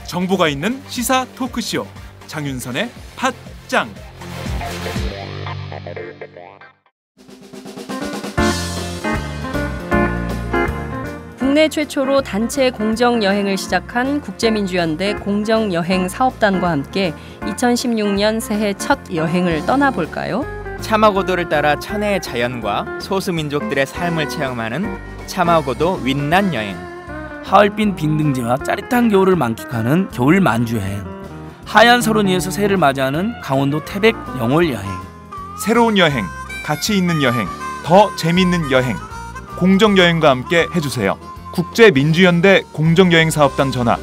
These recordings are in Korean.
정보가 있는 시사 토크쇼 장윤선의 팟짱. 국내 최초로 단체 공정여행을 시작한 국제민주연대 공정여행사업단과 함께 2016년 새해 첫 여행을 떠나볼까요? 차마고도를 따라 천혜의 자연과 소수민족들의 삶을 체험하는 차마고도 윈난 여행. 하얼빈 빙등지와 짜릿한 겨울을 만끽하는 겨울 만주여행. 하얀 설원 위에서 새해를 맞이하는 강원도 태백 영월여행. 새로운 여행, 가치 있는 여행, 더 재밌는 여행. 공정여행과 함께 해주세요. 국제민주연대 공정여행사업단 전화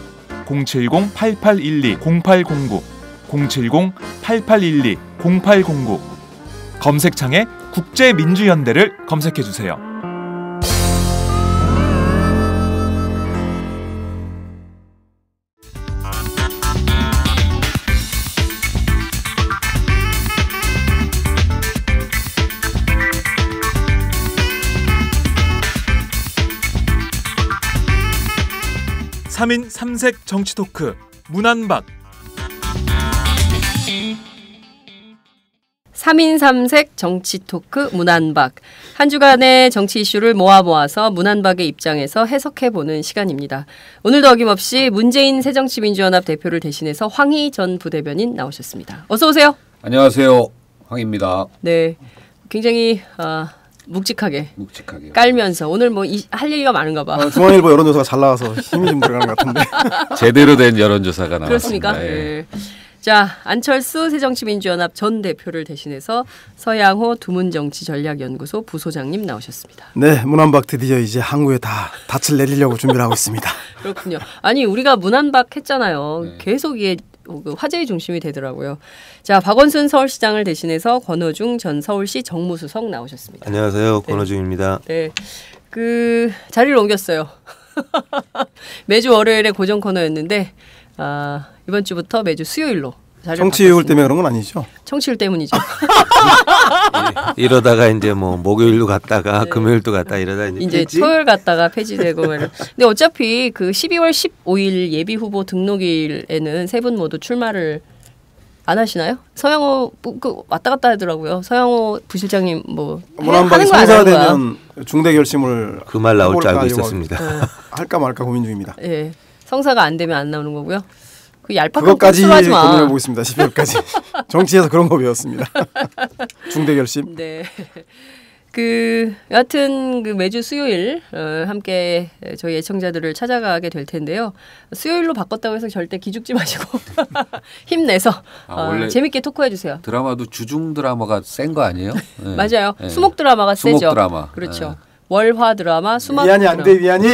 070-8812-0809 070-8812-0809. 검색창에 국제민주연대를 검색해주세요. 삼인 삼색 정치 토크 문안박. 3인 3색 정치 토크 문안박. 한 주간의 정치 이슈를 모아서 문안박의 입장에서 해석해보는 시간입니다. 오늘도 어김없이 문재인 새정치민주연합 대표를 대신해서 황희 전 부대변인 나오셨습니다. 어서 오세요. 안녕하세요. 황희입니다. 네, 굉장히 묵직하게 깔면서 오늘 뭐 할 얘기가 많은가 봐. 중앙일보 여론조사가 잘 나와서 힘이 좀 들어가는 것 같은데. 제대로 된 여론조사가 나왔습니다. 그렇습니까? 네. 자, 안철수 새정치민주연합 전 대표를 대신해서 서양호 두문정치전략연구소 부소장님 나오셨습니다. 네, 문안박 드디어 이제 항구에 다 닻을 내리려고 준비를 하고 있습니다. 그렇군요. 아니, 우리가 문안박 했잖아요. 네. 계속 이게 화제의 중심이 되더라고요. 자, 박원순 서울시장을 대신해서 권오중 전 서울시 정무수석 나오셨습니다. 안녕하세요. 네. 권오중입니다. 네, 그 자리를 옮겼어요. 매주 월요일에 고정 코너였는데 이번 주부터 매주 수요일로 정치율 때문에 그런 건 아니죠? 정치율 때문이죠. 이러다가 이제 뭐 목요일도 갔다가 네. 금요일도 갔다 이러다 이제 토요일 갔다가 폐지되고. 근데 어차피 그 12월 15일 예비 후보 등록일에는 세 분 모두 출마를 안 하시나요? 서영호 왔다 갔다 하더라고요. 서영호 부실장님 뭐 문안박이 성사되면 중대 결심을 그 말 나올 줄 알고 있었습니다. 할까 말까 고민 중입니다. 예, 성사가 안 되면 안 나오는 거고요. 그 얄팍한 그것까지 하지 마. 고민해보고 있습니다. 12월까지. 정치에서 그런 거 배웠습니다. 중대 결심. 네. 그 여하튼 그 매주 수요일 함께 저희 애청자들을 찾아가게 될 텐데요. 수요일로 바꿨다고 해서 절대 기죽지 마시고 힘내서 재밌게 토크해 주세요. 드라마도 주중 드라마가 센 거 아니에요? 네. 맞아요. 네. 수목 드라마가 수목 세죠. 드라마. 그렇죠. 네. 월화 드라마, 수목 위안이 드라마. 안 돼, 위안이.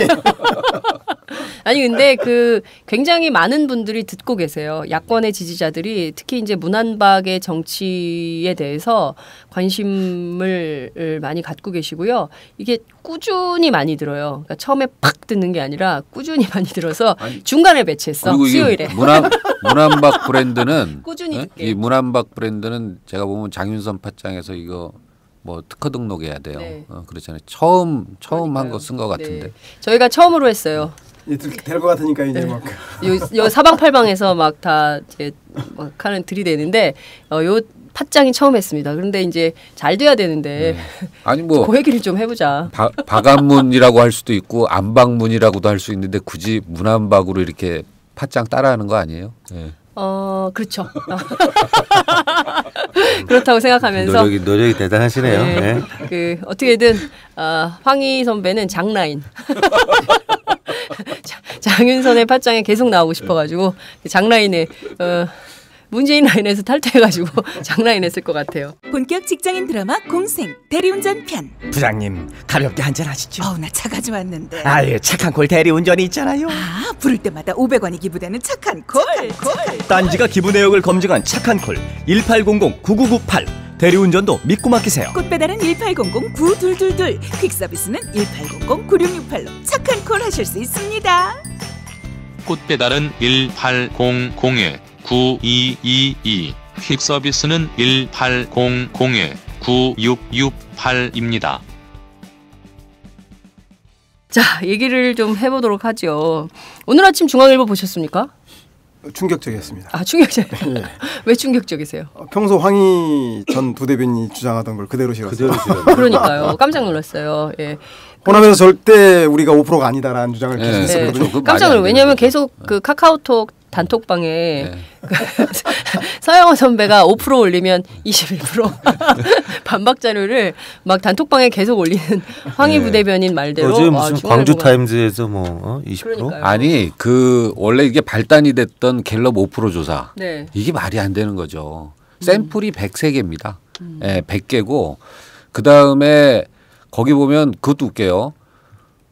아니 근데 그 굉장히 많은 분들이 듣고 계세요. 야권의 지지자들이 특히 이제 문안박의 정치에 대해서 관심을 많이 갖고 계시고요. 이게 꾸준히 많이 들어요. 그러니까 처음에 팍 듣는 게 아니라 꾸준히 많이 들어서 중간에 배치했어. 수요일에. 문안박 브랜드는 꾸준히 듣게. 이 문안박 브랜드는 제가 보면 장윤선 팟짱에서 이거 뭐 특허 등록해야 돼요. 네. 그렇잖아요. 처음 한 거 쓴 거 같은데. 네. 저희가 처음으로 했어요. 될 것 같으니까 이제 막. 요 사방팔방에서 막 다 이제 막 하는 들이대는데 요 팟짱이 처음 했습니다. 그런데 이제 잘 돼야 되는데 아니 뭐 그 얘기를 좀 해보자. 박안문이라고 할 수도 있고 안박문이라고도 할 수 있는데 굳이 문안박으로 이렇게 팟짱 따라하는 거 아니에요? 네. 그렇죠. 그렇다고 생각하면서 노력이 대단하시네요. 네. 네. 그 어떻게든 황희 선배는 장라인. 장윤선의 팟짱에 계속 나오고 싶어가지고 장라인에 문재인 라인에서 탈퇴해가지고 장라인 했을 것 같아요. 본격 직장인 드라마 공생 대리운전 편. 부장님 가볍게 한잔 하시죠. 나 차 가져왔는데. 아예 착한 콜 대리운전이 있잖아요. 부를 때마다 500원이 기부되는 착한 콜. 딴지가 기부 내역을 검증한 착한 콜 1800-9998. 대리운전도 믿고 맡기세요. 꽃배달은 1800-9222. 퀵서비스는 1800-9668로 착한 콜 하실 수 있습니다. 꽃배달은 1800에 9222. 퀵 서비스는 1800-9668입니다. 자, 얘기를 좀 해보도록 하죠. 오늘 아침 중앙일보 보셨습니까? 충격적이었습니다. 아, 충격적이에요. 네. 왜 충격적이세요? 평소 황희 전 부대변인이 주장하던 걸 그대로 실었어요. 그러니까요. 깜짝 놀랐어요. 예. 호남에서 절대 우리가 5%가 아니다라는 주장을 계속 했었거든요. 네. 깜짝 놀랐어요. 왜냐하면 계속 그 카카오톡 단톡방에 서영원 선배가 5% 올리면 21% 반박 자료를 막 단톡방에 계속 올리는 황희 부대변인 말대로. 어제 무슨 광주 타임즈에서 뭐 20%? 그러니까요. 아니 그 원래 이게 발단이 됐던 갤럽 5% 조사 네. 이게 말이 안 되는 거죠. 샘플이 103개입니다. 네, 100개고 그 다음에 거기 보면 그것도 웃겨요.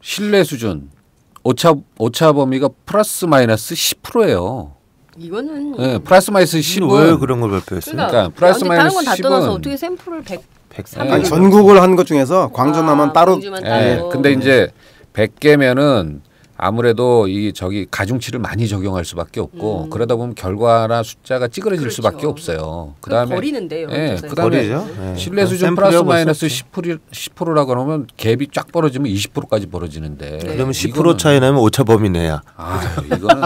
신뢰 수준 오차 범위가 플러스 마이너스 10%예요. 이거는 네, 플러스 마이너스 10은 왜 그런 걸 발표했어요? 그러니까 플러스 마이너스 10은 다른 건 다 떠나서 어떻게 샘플을 103? 아니, 전국을 한 것 중에서 광주나만 따로. 네, 근데 이제 100개면은 아무래도 이 저기 가중치를 많이 적용할 수밖에 없고 그러다 보면 결과나 숫자가 찌그러질 그렇죠. 수밖에 없어요. 그다음에 버리는데요. 그다음에 신뢰 수준 플러스 마이너스 10%라고 하면 갭이 쫙 벌어지면 20%까지 벌어지는데. 그러면 10% 차이 나면 오차 범위 내야. 이거는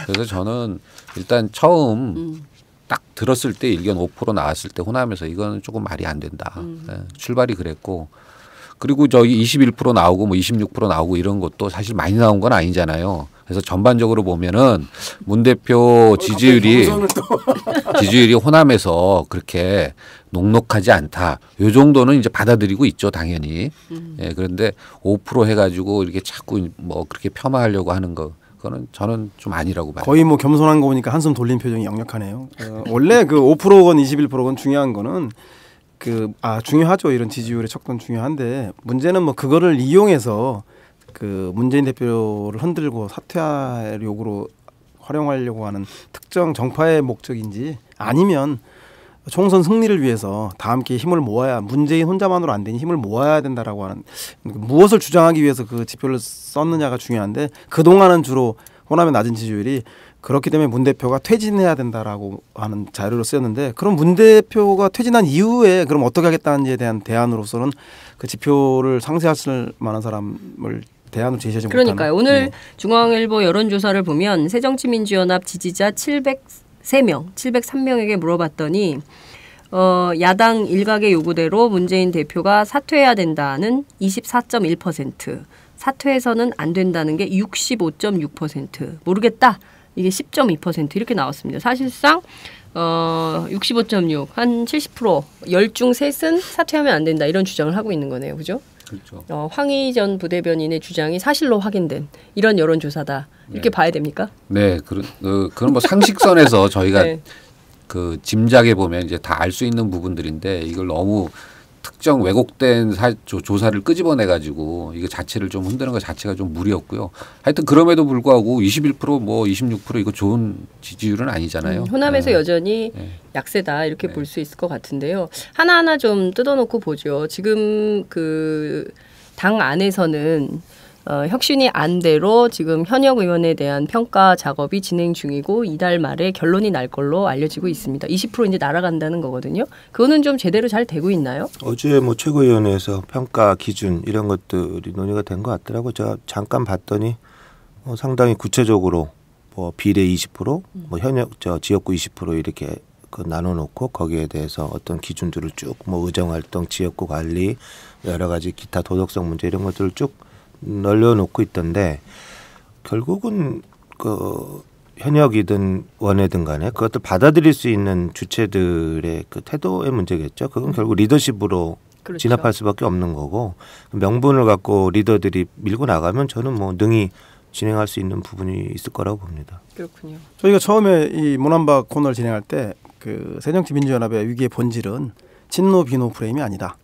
그래서 저는 일단 처음 딱 들었을 때 일견 5% 나왔을 때 호남에서 이거는 조금 말이 안 된다. 네, 출발이 그랬고. 그리고 저기 21% 나오고 뭐 26% 나오고 이런 것도 사실 많이 나온 건 아니잖아요. 그래서 전반적으로 보면은 문 대표 지지율이 호남에서 그렇게 녹록하지 않다. 요 정도는 이제 받아들이고 있죠, 당연히. 예, 그런데 5% 해가지고 이렇게 자꾸 뭐 그렇게 폄하하려고 하는 거. 그거는 저는 좀 아니라고 봐요. 거의 뭐 겸손한 거 보니까 한숨 돌린 표정이 역력하네요. 원래 그 5%건 21%건 중요한 거는 중요하죠. 이런 지지율의 척도는 중요한데 문제는 뭐 그거를 이용해서 그 문재인 대표를 흔들고 사퇴하려고 활용하려고 하는 특정 정파의 목적인지 아니면 총선 승리를 위해서 다 함께 힘을 모아야 문재인 혼자만으로 안 되니 힘을 모아야 된다라고 하는 무엇을 주장하기 위해서 그 지표를 썼느냐가 중요한데 그동안은 주로 호남의 낮은 지지율이 그렇기 때문에 문 대표가 퇴진해야 된다라고 하는 자료를 쓰였는데 그럼 문 대표가 퇴진한 이후에 그럼 어떻게 하겠다는지에 대한 대안으로서는 그 지표를 상쇄할 만한 사람을 대안으로 제시하지 못하는. 그러니까요. 오늘 중앙일보 여론조사를 보면 새정치민주연합 지지자 703명에게 물어봤더니 야당 일각의 요구대로 문재인 대표가 사퇴해야 된다는 24.1%, 사퇴해서는 안 된다는 게 65.6%, 모르겠다. 이게 10.2% 이렇게 나왔습니다. 사실상 65.6, 한 70%, 10중 3은 사퇴하면 안 된다 이런 주장을 하고 있는 거네요. 그죠? 그렇죠. 황희 전 부대변인의 주장이 사실로 확인된 이런 여론조사다. 이렇게 봐야 됩니까? 네, 그런 뭐 상식선에서 저희가 그 짐작해 보면 이제 다 알 수 있는 부분들인데 이걸 너무 특정 왜곡된 조사를 끄집어내 가지고 이거 자체를 좀 흔드는 것 자체가 좀 무리였고요. 하여튼 그럼에도 불구하고 21% 뭐 26% 이거 좋은 지지율은 아니잖아요. 호남에서 여전히 약세다 이렇게 볼 수 있을 것 같은데요. 하나하나 좀 뜯어놓고 보죠. 지금 그 당 안에서는 혁신이 안대로 지금 현역 의원에 대한 평가 작업이 진행 중이고 이달 말에 결론이 날 걸로 알려지고 있습니다. 20% 이제 날아간다는 거거든요. 그거는 좀 제대로 잘 되고 있나요? 어제 뭐 최고위원회에서 평가 기준 이런 것들이 논의가 된 것 같더라고요. 제가 잠깐 봤더니 상당히 구체적으로 뭐 비례 20%, 뭐 현역 지역구 20% 이렇게 나눠놓고 거기에 대해서 어떤 기준들을 쭉 뭐 의정활동, 지역구 관리, 여러 가지 기타 도덕성 문제 이런 것들을 쭉 널려놓고 있던데 결국은 그 현역이든 원회든 간에 그것들 받아들일 수 있는 주체들의 그 태도의 문제겠죠. 그건 결국 리더십으로 진압할 수밖에 없는 거고 명분을 갖고 리더들이 밀고 나가면 저는 뭐 능히 진행할 수 있는 부분이 있을 거라고 봅니다. 그렇군요. 저희가 처음에 이 문안박 코너를 진행할 때 그 새정치민주연합의 위기의 본질은 친노 비노 프레임이 아니다.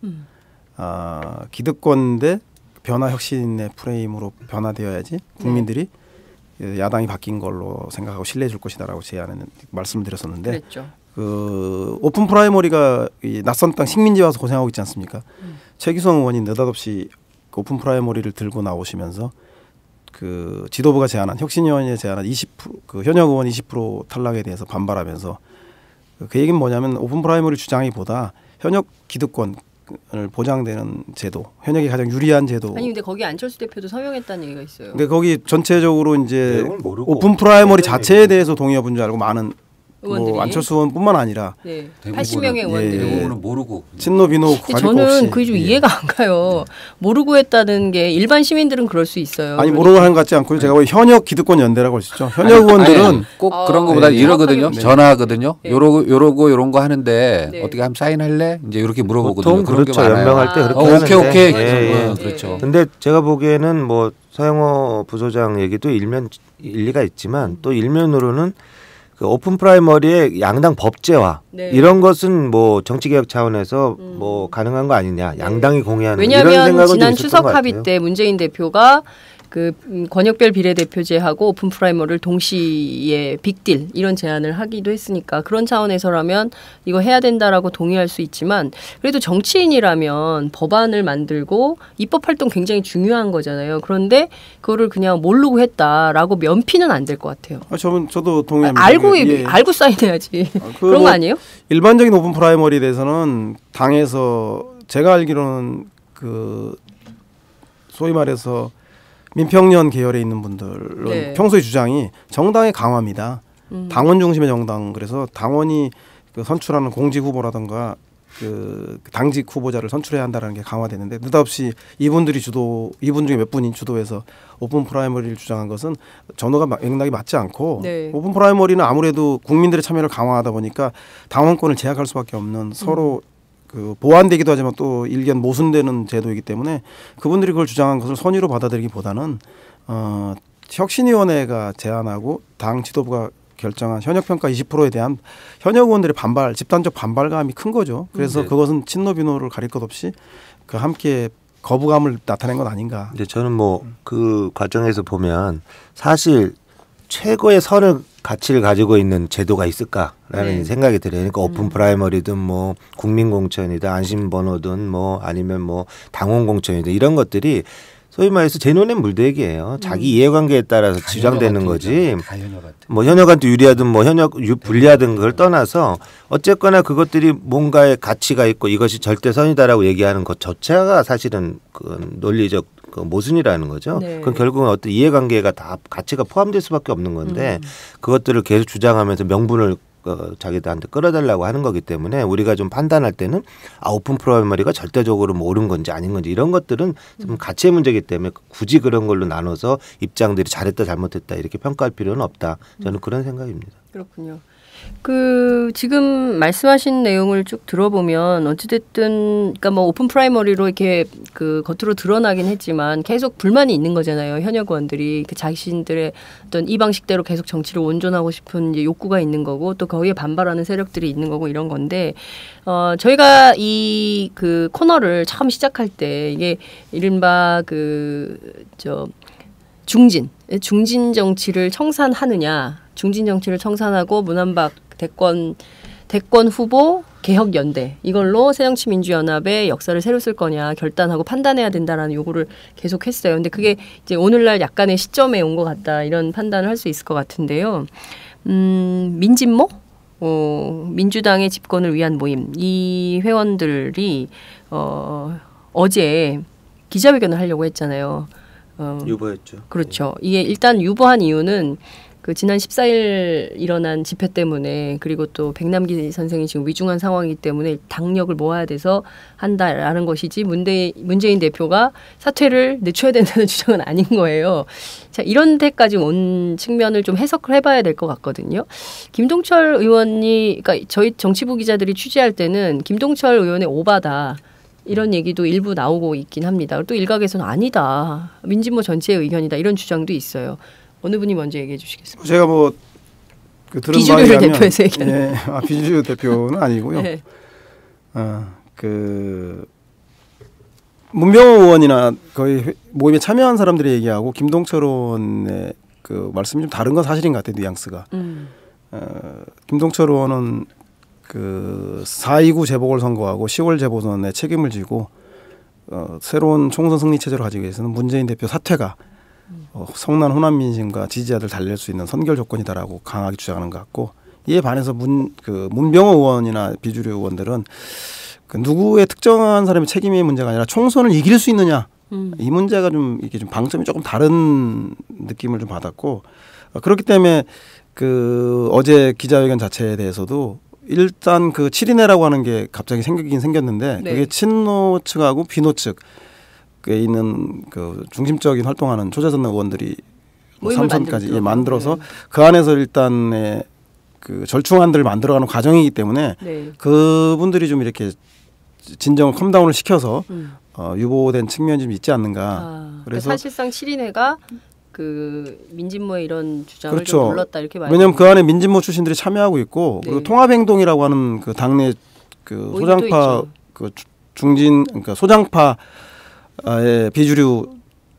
기득권 대 변화 혁신의 프레임으로 변화되어야지 국민들이 야당이 바뀐 걸로 생각하고 신뢰해 줄 것이다라고 제안하는 말씀을 드렸었는데 그랬죠. 그 오픈 프라이머리가 이 낯선 땅 식민지 와서 고생하고 있지 않습니까? 최기성 의원이 느닷없이 오픈 프라이머리를 들고 나오시면서 그 지도부가 제안한 혁신위원회 제안한 20% 그 현역 의원 20% 탈락에 대해서 반발하면서 그 얘기는 뭐냐면 오픈 프라이머리 주장이보다 현역 기득권을 보장되는 제도, 현역이 가장 유리한 제도. 아니 근데 거기 안철수 대표도 서명했다는 얘기가 있어요. 근데 거기 전체적으로 이제 오픈 프라이머리 자체에 대해서 동의해본 줄 알고 많은 뭐 안철수 의원뿐만 아니라 네. 80명의 의원들이 대부분은 모르고 친노 비노 저는 그게 좀 이해가 안 가요. 모르고 했다는 게 일반 시민들은 그럴 수 있어요. 아니 모르고 하는 것 같지 않고 제가 현역 기득권 연대라고 할 수 있죠. 현역 의원들은 아니, 꼭 그런 것보다 이러거든요. 전화하거든요. 요러고 요런 거 하는데 어떻게 하면 사인할래? 이제 이렇게 물어보거든요. 보통 그렇죠. 연명할 때 그렇게 하는데. 오케이. 그렇죠. 근데 제가 보기에는 뭐 서영호 부소장 얘기도 일리가 있지만 또 일면으로는 그 오픈 프라이머리의 양당 법제화 이런 것은 뭐 정치개혁 차원에서 뭐 가능한 거 아니냐, 양당이 공유하는 이런 생각은 왜냐하면 지난 추석 합의 때 문재인 대표가 그 권역별 비례대표제하고 오픈 프라이머리를 동시에 빅딜 이런 제안을 하기도 했으니까 그런 차원에서라면 이거 해야 된다라고 동의할 수 있지만 그래도 정치인이라면 법안을 만들고 입법 활동 굉장히 중요한 거잖아요. 그런데 그거를 그냥 모르고 했다라고 면피는 안 될 것 같아요. 저도 동의합니다. 알고 사인해야지. 그런 거 아니에요? 일반적인 오픈 프라이머리에 대해서는 당에서 제가 알기로는 그 소위 말해서 민평년 계열에 있는 분들은 평소의 주장이 정당의 강화입니다. 당원 중심의 정당. 그래서 당원이 그 선출하는 공직 후보라든가 그 당직 후보자를 선출해야 한다는 게 강화되는데 느닷없이 이분 중에 몇 분이 주도해서 오픈 프라이머리를 주장한 것은 전후가 맥락이 맞지 않고 오픈 프라이머리는 아무래도 국민들의 참여를 강화하다 보니까 당원권을 제약할 수밖에 없는 서로 그 보완되기도 하지만 또 일견 모순되는 제도이기 때문에 그분들이 그걸 주장한 것을 선의로 받아들이기보다는 혁신위원회가 제안하고 당 지도부가 결정한 현역평가 20%에 대한 현역 의원들의 반발, 집단적 반발감이 큰 거죠. 그래서 그것은 친노 비노를 가릴 것 없이 그 함께 거부감을 나타낸 건 아닌가. 근데 저는 뭐 그 과정에서 보면 사실 최고의 선을 가치를 가지고 있는 제도가 있을까라는 생각이 들어요. 그러니까 오픈 프라이머리든 뭐 국민공천이든 안심번호든 뭐 아니면 뭐 당원공천이든 이런 것들이 소위 말해서 제 눈엔 물대기예요. 자기 이해관계에 따라서 주장되는 거지. 뭐 현역한테 유리하든 뭐 현역 불리하든 그걸 떠나서 어쨌거나 그것들이 뭔가의 가치가 있고 이것이 절대선이다라고 얘기하는 것 자체가 사실은 그 논리적 그 모순이라는 거죠. 그건 결국은 어떤 이해관계가 다 가치가 포함될 수밖에 없는 건데 그것들을 계속 주장하면서 명분을 자기들한테 끌어달라고 하는 거기 때문에 우리가 좀 판단할 때는 오픈 프라이머리가 절대적으로 뭐 옳은 건지 아닌 건지 이런 것들은 좀 가치의 문제이기 때문에 굳이 그런 걸로 나눠서 입장들이 잘했다 잘못했다 이렇게 평가할 필요는 없다. 저는 그런 생각입니다. 그렇군요. 그 지금 말씀하신 내용을 쭉 들어보면 어찌됐든 그러니까 뭐 오픈 프라이머리로 이렇게 그 겉으로 드러나긴 했지만 계속 불만이 있는 거잖아요. 현역 의원들이 그 자신들의 어떤 이 방식대로 계속 정치를 온전하고 싶은 이제 욕구가 있는 거고 또 거기에 반발하는 세력들이 있는 거고 이런 건데 저희가 이 그 코너를 처음 시작할 때 이게 이른바 중진 정치를 청산하느냐. 중진 정치를 청산하고 문한박 대권 후보 개혁 연대 이걸로 새정치민주연합의 역사를 새로 쓸 거냐 결단하고 판단해야 된다라는 요구를 계속했어요. 근데 그게 이제 오늘날 약간의 시점에 온 것 같다 이런 판단을 할 수 있을 것 같은데요. 민진모 민주당의 집권을 위한 모임 이 회원들이 어제 기자회견을 하려고 했잖아요. 유보했죠. 그렇죠. 이게 일단 유보한 이유는 그 지난 14일 일어난 집회 때문에 그리고 또 백남기 선생이 지금 위중한 상황이기 때문에 당력을 모아야 돼서 한다라는 것이지 문재인 대표가 사퇴를 늦춰야 된다는 주장은 아닌 거예요. 자, 이런 데까지 온 측면을 좀 해석을 해봐야 될 것 같거든요. 김동철 의원이 그러니까 저희 정치부 기자들이 취재할 때는 김동철 의원의 오바다. 이런 얘기도 일부 나오고 있긴 합니다. 또 일각에서는 아니다. 민진모 전체의 의견이다. 이런 주장도 있어요. 어느 분이 먼저 얘기해 주시겠습니까? 제가 뭐 들은 비주류를 대표해서 얘기하는. 네, 비주류 대표는 아니고요. 네. 문병호 의원이나 거의 모임에 참여한 사람들이 얘기하고 김동철 의원의 그 말씀이 좀 다른 건 사실인 것 같아요. 뉘앙스가. 김동철 의원은 그 4.29 재보궐선거하고 10월 재보선에 책임을 지고 새로운 총선 승리 체제를 가지기 위해서는 문재인 대표 사퇴가 성난 호남 민심과 지지자들 달랠 수 있는 선결 조건이다라고 강하게 주장하는 것 같고 이에 반해서 문병호 의원이나 비주류 의원들은 그 누구의 특정한 사람의 책임의 문제가 아니라 총선을 이길 수 있느냐 이 문제가 좀 이게 좀 방점이 조금 다른 느낌을 좀 받았고 그렇기 때문에 그 어제 기자회견 자체에 대해서도 일단 그 7인회라고 하는 게 갑자기 생기긴 생겼는데 네. 그게 친노 측하고 비노 측에 있는 그 중심적인 활동하는 초재선 의원들이 삼선까지 만들어서 그 안에서 일단의 그 절충안들을 만들어가는 과정이기 때문에 네. 그분들이 좀 이렇게 진정을 컴다운을 시켜서 유보된 측면이 좀 있지 않는가. 그래서 사실상 7인회가 그 민진모의 이런 주장을 그렇죠. 좀 불렀다 이렇게 말해요. 왜냐하면 그 안에 민진모 출신들이 참여하고 있고 네. 그리고 통합행동이라고 하는 그 당내 그 소장파 그 중진 그러니까 소장파의 비주류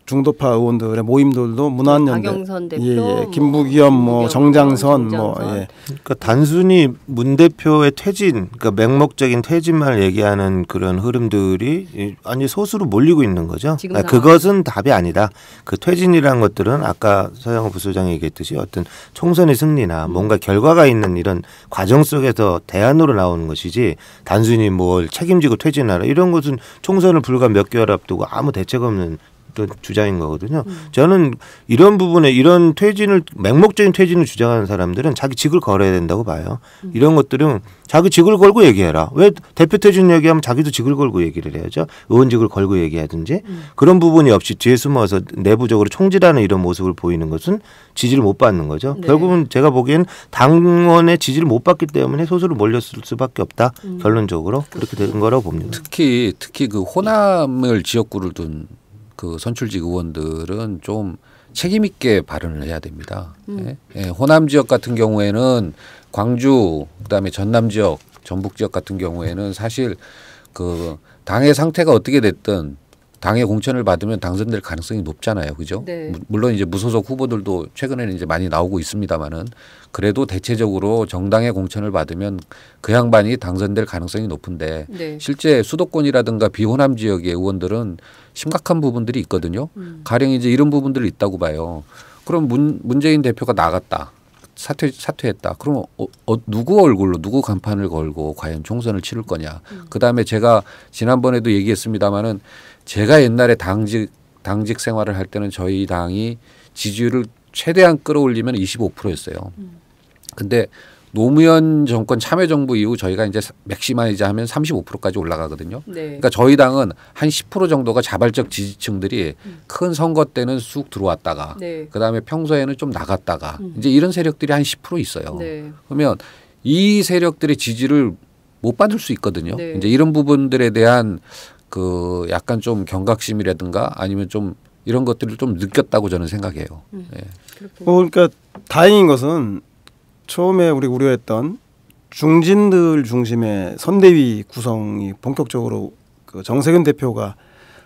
중도파 의원들의 모임들도 문화연대, 박영선 대표, 김부겸, 뭐 정장선, 뭐 예. 그러니까 단순히 문 대표의 퇴진, 그러니까 맹목적인 퇴진만 얘기하는 그런 흐름들이 아니 소수로 몰리고 있는 거죠. 그것은 답이 아니다. 그 퇴진이라는 것들은 아까 서영호 부소장이 얘기했듯이 어떤 총선의 승리나 뭔가 결과가 있는 이런 과정 속에서 대안으로 나오는 것이지 단순히 뭘 책임지고 퇴진하라 이런 것은 총선을 불과 몇 개월 앞두고 아무 대책 없는 주장인 거거든요. 저는 이런 부분에 이런 퇴진을 맹목적인 퇴진을 주장하는 사람들은 자기 직을 걸어야 된다고 봐요. 이런 것들은 자기 직을 걸고 얘기해라. 왜 대표 퇴진 얘기하면 자기도 직을 걸고 얘기를 해야죠. 의원직을 걸고 얘기하든지 그런 부분이 없이 뒤에 숨어서 내부적으로 총질하는 이런 모습을 보이는 것은 지지를 못 받는 거죠. 네. 결국은 제가 보기엔 당원의 지지를 못 받기 때문에 소수로 몰렸을 수밖에 없다. 결론적으로 그렇게 된 거라고 봅니다. 특히 그 호남을 지역구를 둔 그 선출직 의원들은 좀 책임 있게 발언을 해야 됩니다. 예, 호남 지역 같은 경우에는 광주 그다음에 전남 지역, 전북 지역 같은 경우에는 사실 그 당의 상태가 어떻게 됐든 당의 공천을 받으면 당선될 가능성이 높잖아요, 그죠? 네. 물론 이제 무소속 후보들도 최근에는 이제 많이 나오고 있습니다만은 그래도 대체적으로 정당의 공천을 받으면 그 양반이 당선될 가능성이 높은데 네. 실제 수도권이라든가 비호남 지역의 의원들은 심각한 부분들이 있거든요. 가령 이제 이런 부분들이 있다고 봐요. 그럼 문재인 대표가 나갔다. 사퇴했다. 그럼 누구 얼굴로 누구 간판을 걸고 과연 총선을 치를 거냐. 그다음에 제가 지난번에도 얘기했습니다마는 제가 옛날에 당직 생활을 할 때는 저희 당이 지지율을 최대한 끌어올리면 25%였어요. 근데 노무현 정권 참여정부 이후 저희가 이제 맥시마이즈 하면 35%까지 올라가거든요. 네. 그러니까 저희 당은 한 10% 정도가 자발적 지지층들이 큰 선거 때는 쑥 들어왔다가 네. 그다음에 평소에는 좀 나갔다가 이제 이런 세력들이 한 10% 있어요. 네. 그러면 이 세력들의 지지를 못 받을 수 있거든요. 네. 이제 이런 부분들에 대한 그 약간 좀 경각심이라든가 아니면 좀 이런 것들을 좀 느꼈다고 저는 생각해요. 예. 그러니까 다행인 것은 처음에 우리 우려했던 중진들 중심의 선대위 구성이 본격적으로 그 정세균 대표가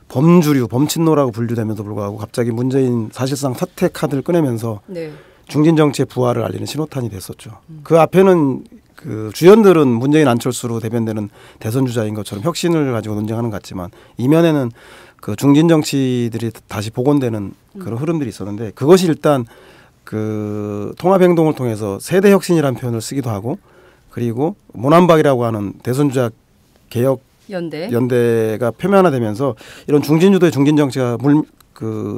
범주류, 범친노라고 분류되면서 불구하고 갑자기 문재인 사실상 사퇴 카드를 꺼내면서 네. 중진 정치의 부활을 알리는 신호탄이 됐었죠. 그 앞에는 그 주연들은 문재인 안철수로 대변되는 대선 주자인 것처럼 혁신을 가지고 논쟁하는 것 같지만 이면에는 그 중진 정치들이 다시 복원되는 그런 흐름들이 있었는데 그것이 일단 그 통합행동을 통해서 세대 혁신이라는 표현을 쓰기도 하고 그리고 모난박이라고 하는 대선 주자 개혁 연대가 표면화되면서 이런 중진주도의 중진 정치가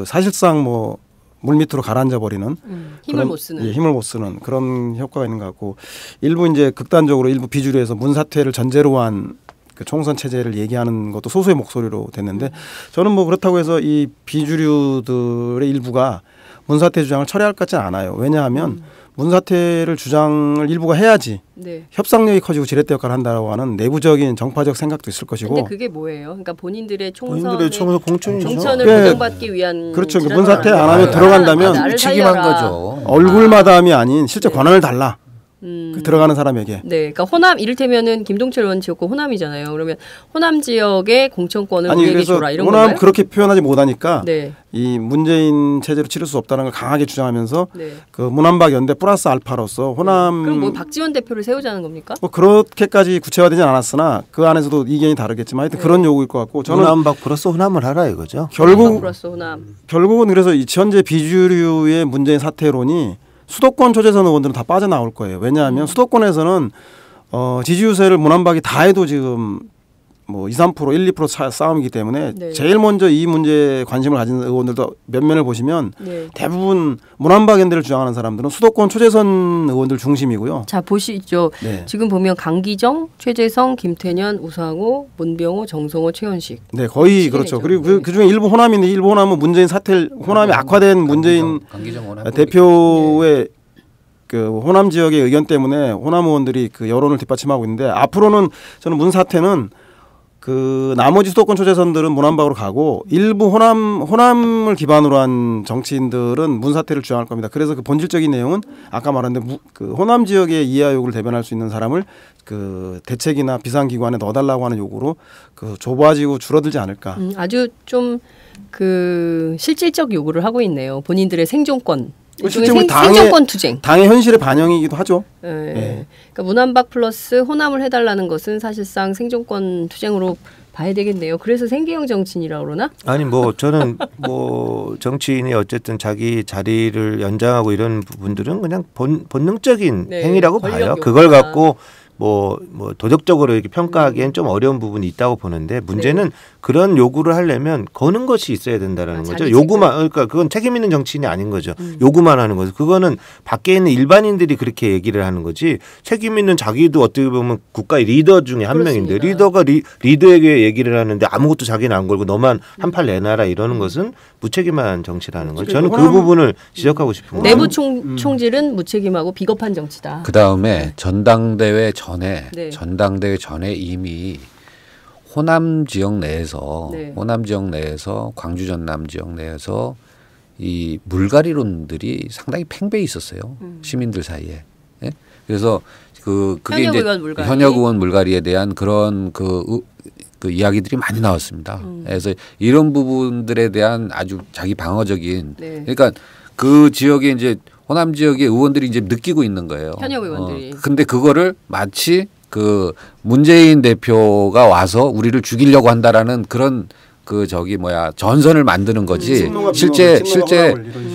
사실상 뭐 물밑으로 가라앉아 버리는 힘을 못 쓰는 힘을 못 쓰는 그런 효과가 있는 것 같고 일부 이제 극단적으로 일부 비주류에서 문사퇴를 전제로 한 그 총선 체제를 얘기하는 것도 소수의 목소리로 됐는데 저는 뭐 그렇다고 해서 이 비주류들의 일부가 문사퇴 주장을 철회할 것 같지는 않아요. 왜냐하면 문사퇴를 주장을 일부가 해야지 네. 협상력이 커지고 지렛대 역할을 한다고 하는 내부적인 정파적 생각도 있을 것이고. 근데 그게 뭐예요? 그러니까 본인들의 총선을 공천을 보장받기 위한 그렇죠. 문사퇴 안 하면 들어간다면 책임한 거죠. 얼굴 마담이 아닌 실제 권한을 달라. 그 들어가는 사람에게. 네, 그러니까 호남 이를테면은 김동철 의원 지역구 호남이잖아요. 그러면 호남 지역의 공천권을 우리에게 줘라 이런 호남 건가요? 그렇게 표현하지 못하니까 네. 이 문재인 체제로 치를 수 없다는 걸 강하게 주장하면서 네. 그 문한박 연대 플러스 알파로서 호남 그럼 뭐 박지원 대표를 세우자는 겁니까? 뭐 그렇게까지 구체화되진 않았으나 그 안에서도 이견이 다르겠지만 하여튼 그런 요구일 것 같고 저는 문한박 플러스 호남을 하라 이거죠. 결국은 그래서 이 현재 비주류의 문재인 사퇴론이 수도권 초재선 의원들은 다 빠져나올 거예요. 왜냐하면 수도권에서는 지지율세를 문한박이 다 해도 지금 뭐 2, 3%, 1, 2% 싸움이기 때문에 네. 제일 먼저 이 문제에 관심을 가진 의원들도 몇 면을 보시면 네. 대부분 문한박 연대를 주장하는 사람들은 수도권 초재선 의원들 중심이고요. 자 보시죠. 네. 지금 보면 강기정, 최재성, 김태년, 우상호, 문병호, 정성호, 최현식. 네, 거의 그렇죠. 그리고 그중에 일부 호남인데 일부 호남은 문재인 사퇴 호남이 악화된 문재인 대표의 그 호남 지역의 의견 때문에 호남 의원들이 그 여론을 뒷받침하고 있는데 앞으로는 저는 문 사퇴는 그 나머지 수도권 초재선들은 문한박으로 가고 일부 호남을 기반으로 한 정치인들은 문 사퇴를 주장할 겁니다. 그래서 그 본질적인 내용은 아까 말한 그 호남 지역의 이해 요구를 대변할 수 있는 사람을 그 대책이나 비상기관에 넣어달라고 하는 요구로 그 좁아지고 줄어들지 않을까. 아주 좀 그 실질적 요구를 하고 있네요. 본인들의 생존권. 실제로 생존권 투쟁. 당의 현실의 반영이기도 하죠. 네. 네. 그러니까 문한박 플러스 호남을 해달라는 것은 사실상 생존권 투쟁으로 봐야 되겠네요. 그래서 생계형 정치인이라고 그러나? 아니 뭐 저는 뭐 정치인이 어쨌든 자기 자리를 연장하고 이런 부분들은 그냥 본능적인 네, 행위라고 봐요. 그걸 갖고 뭐 도덕적으로 이렇게 평가하기엔 좀 어려운 부분이 있다고 보는데 문제는 그런 요구를 하려면 거는 것이 있어야 된다라는 거죠. 요구만 그러니까 그건 책임 있는 정치인이 아닌 거죠. 요구만 하는 거죠. 그거는 밖에 있는 일반인들이 그렇게 얘기를 하는 거지 책임 있는 자기도 어떻게 보면 국가의 리더 중에 한 명인데 리더가 리더에게 얘기를 하는데 아무것도 자기는 안 걸고 너만 한 팔 내놔라 이러는 것은 무책임한 정치라는 거죠. 저는 그 부분을 지적하고 싶은 거예요. 내부 총질은 무책임하고 비겁한 정치다. 그다음에 전당대회 전에 이미 호남 지역 내에서 광주 전남 지역 내에서 이 물갈이론들이 상당히 팽배해 있었어요. 시민들 사이에. 예? 그래서 그게 이제 현역 의원 물갈이에 대한 그런 그 이야기들이 많이 나왔습니다. 그래서 이런 부분들에 대한 아주 자기 방어적인 그러니까 그 지역에 이제 호남 지역의 의원들이 이제 느끼고 있는 거예요. 현역 의원들이. 근데 그거를 마치 그 문재인 대표가 와서 우리를 죽이려고 한다라는 그런 전선을 만드는 거지.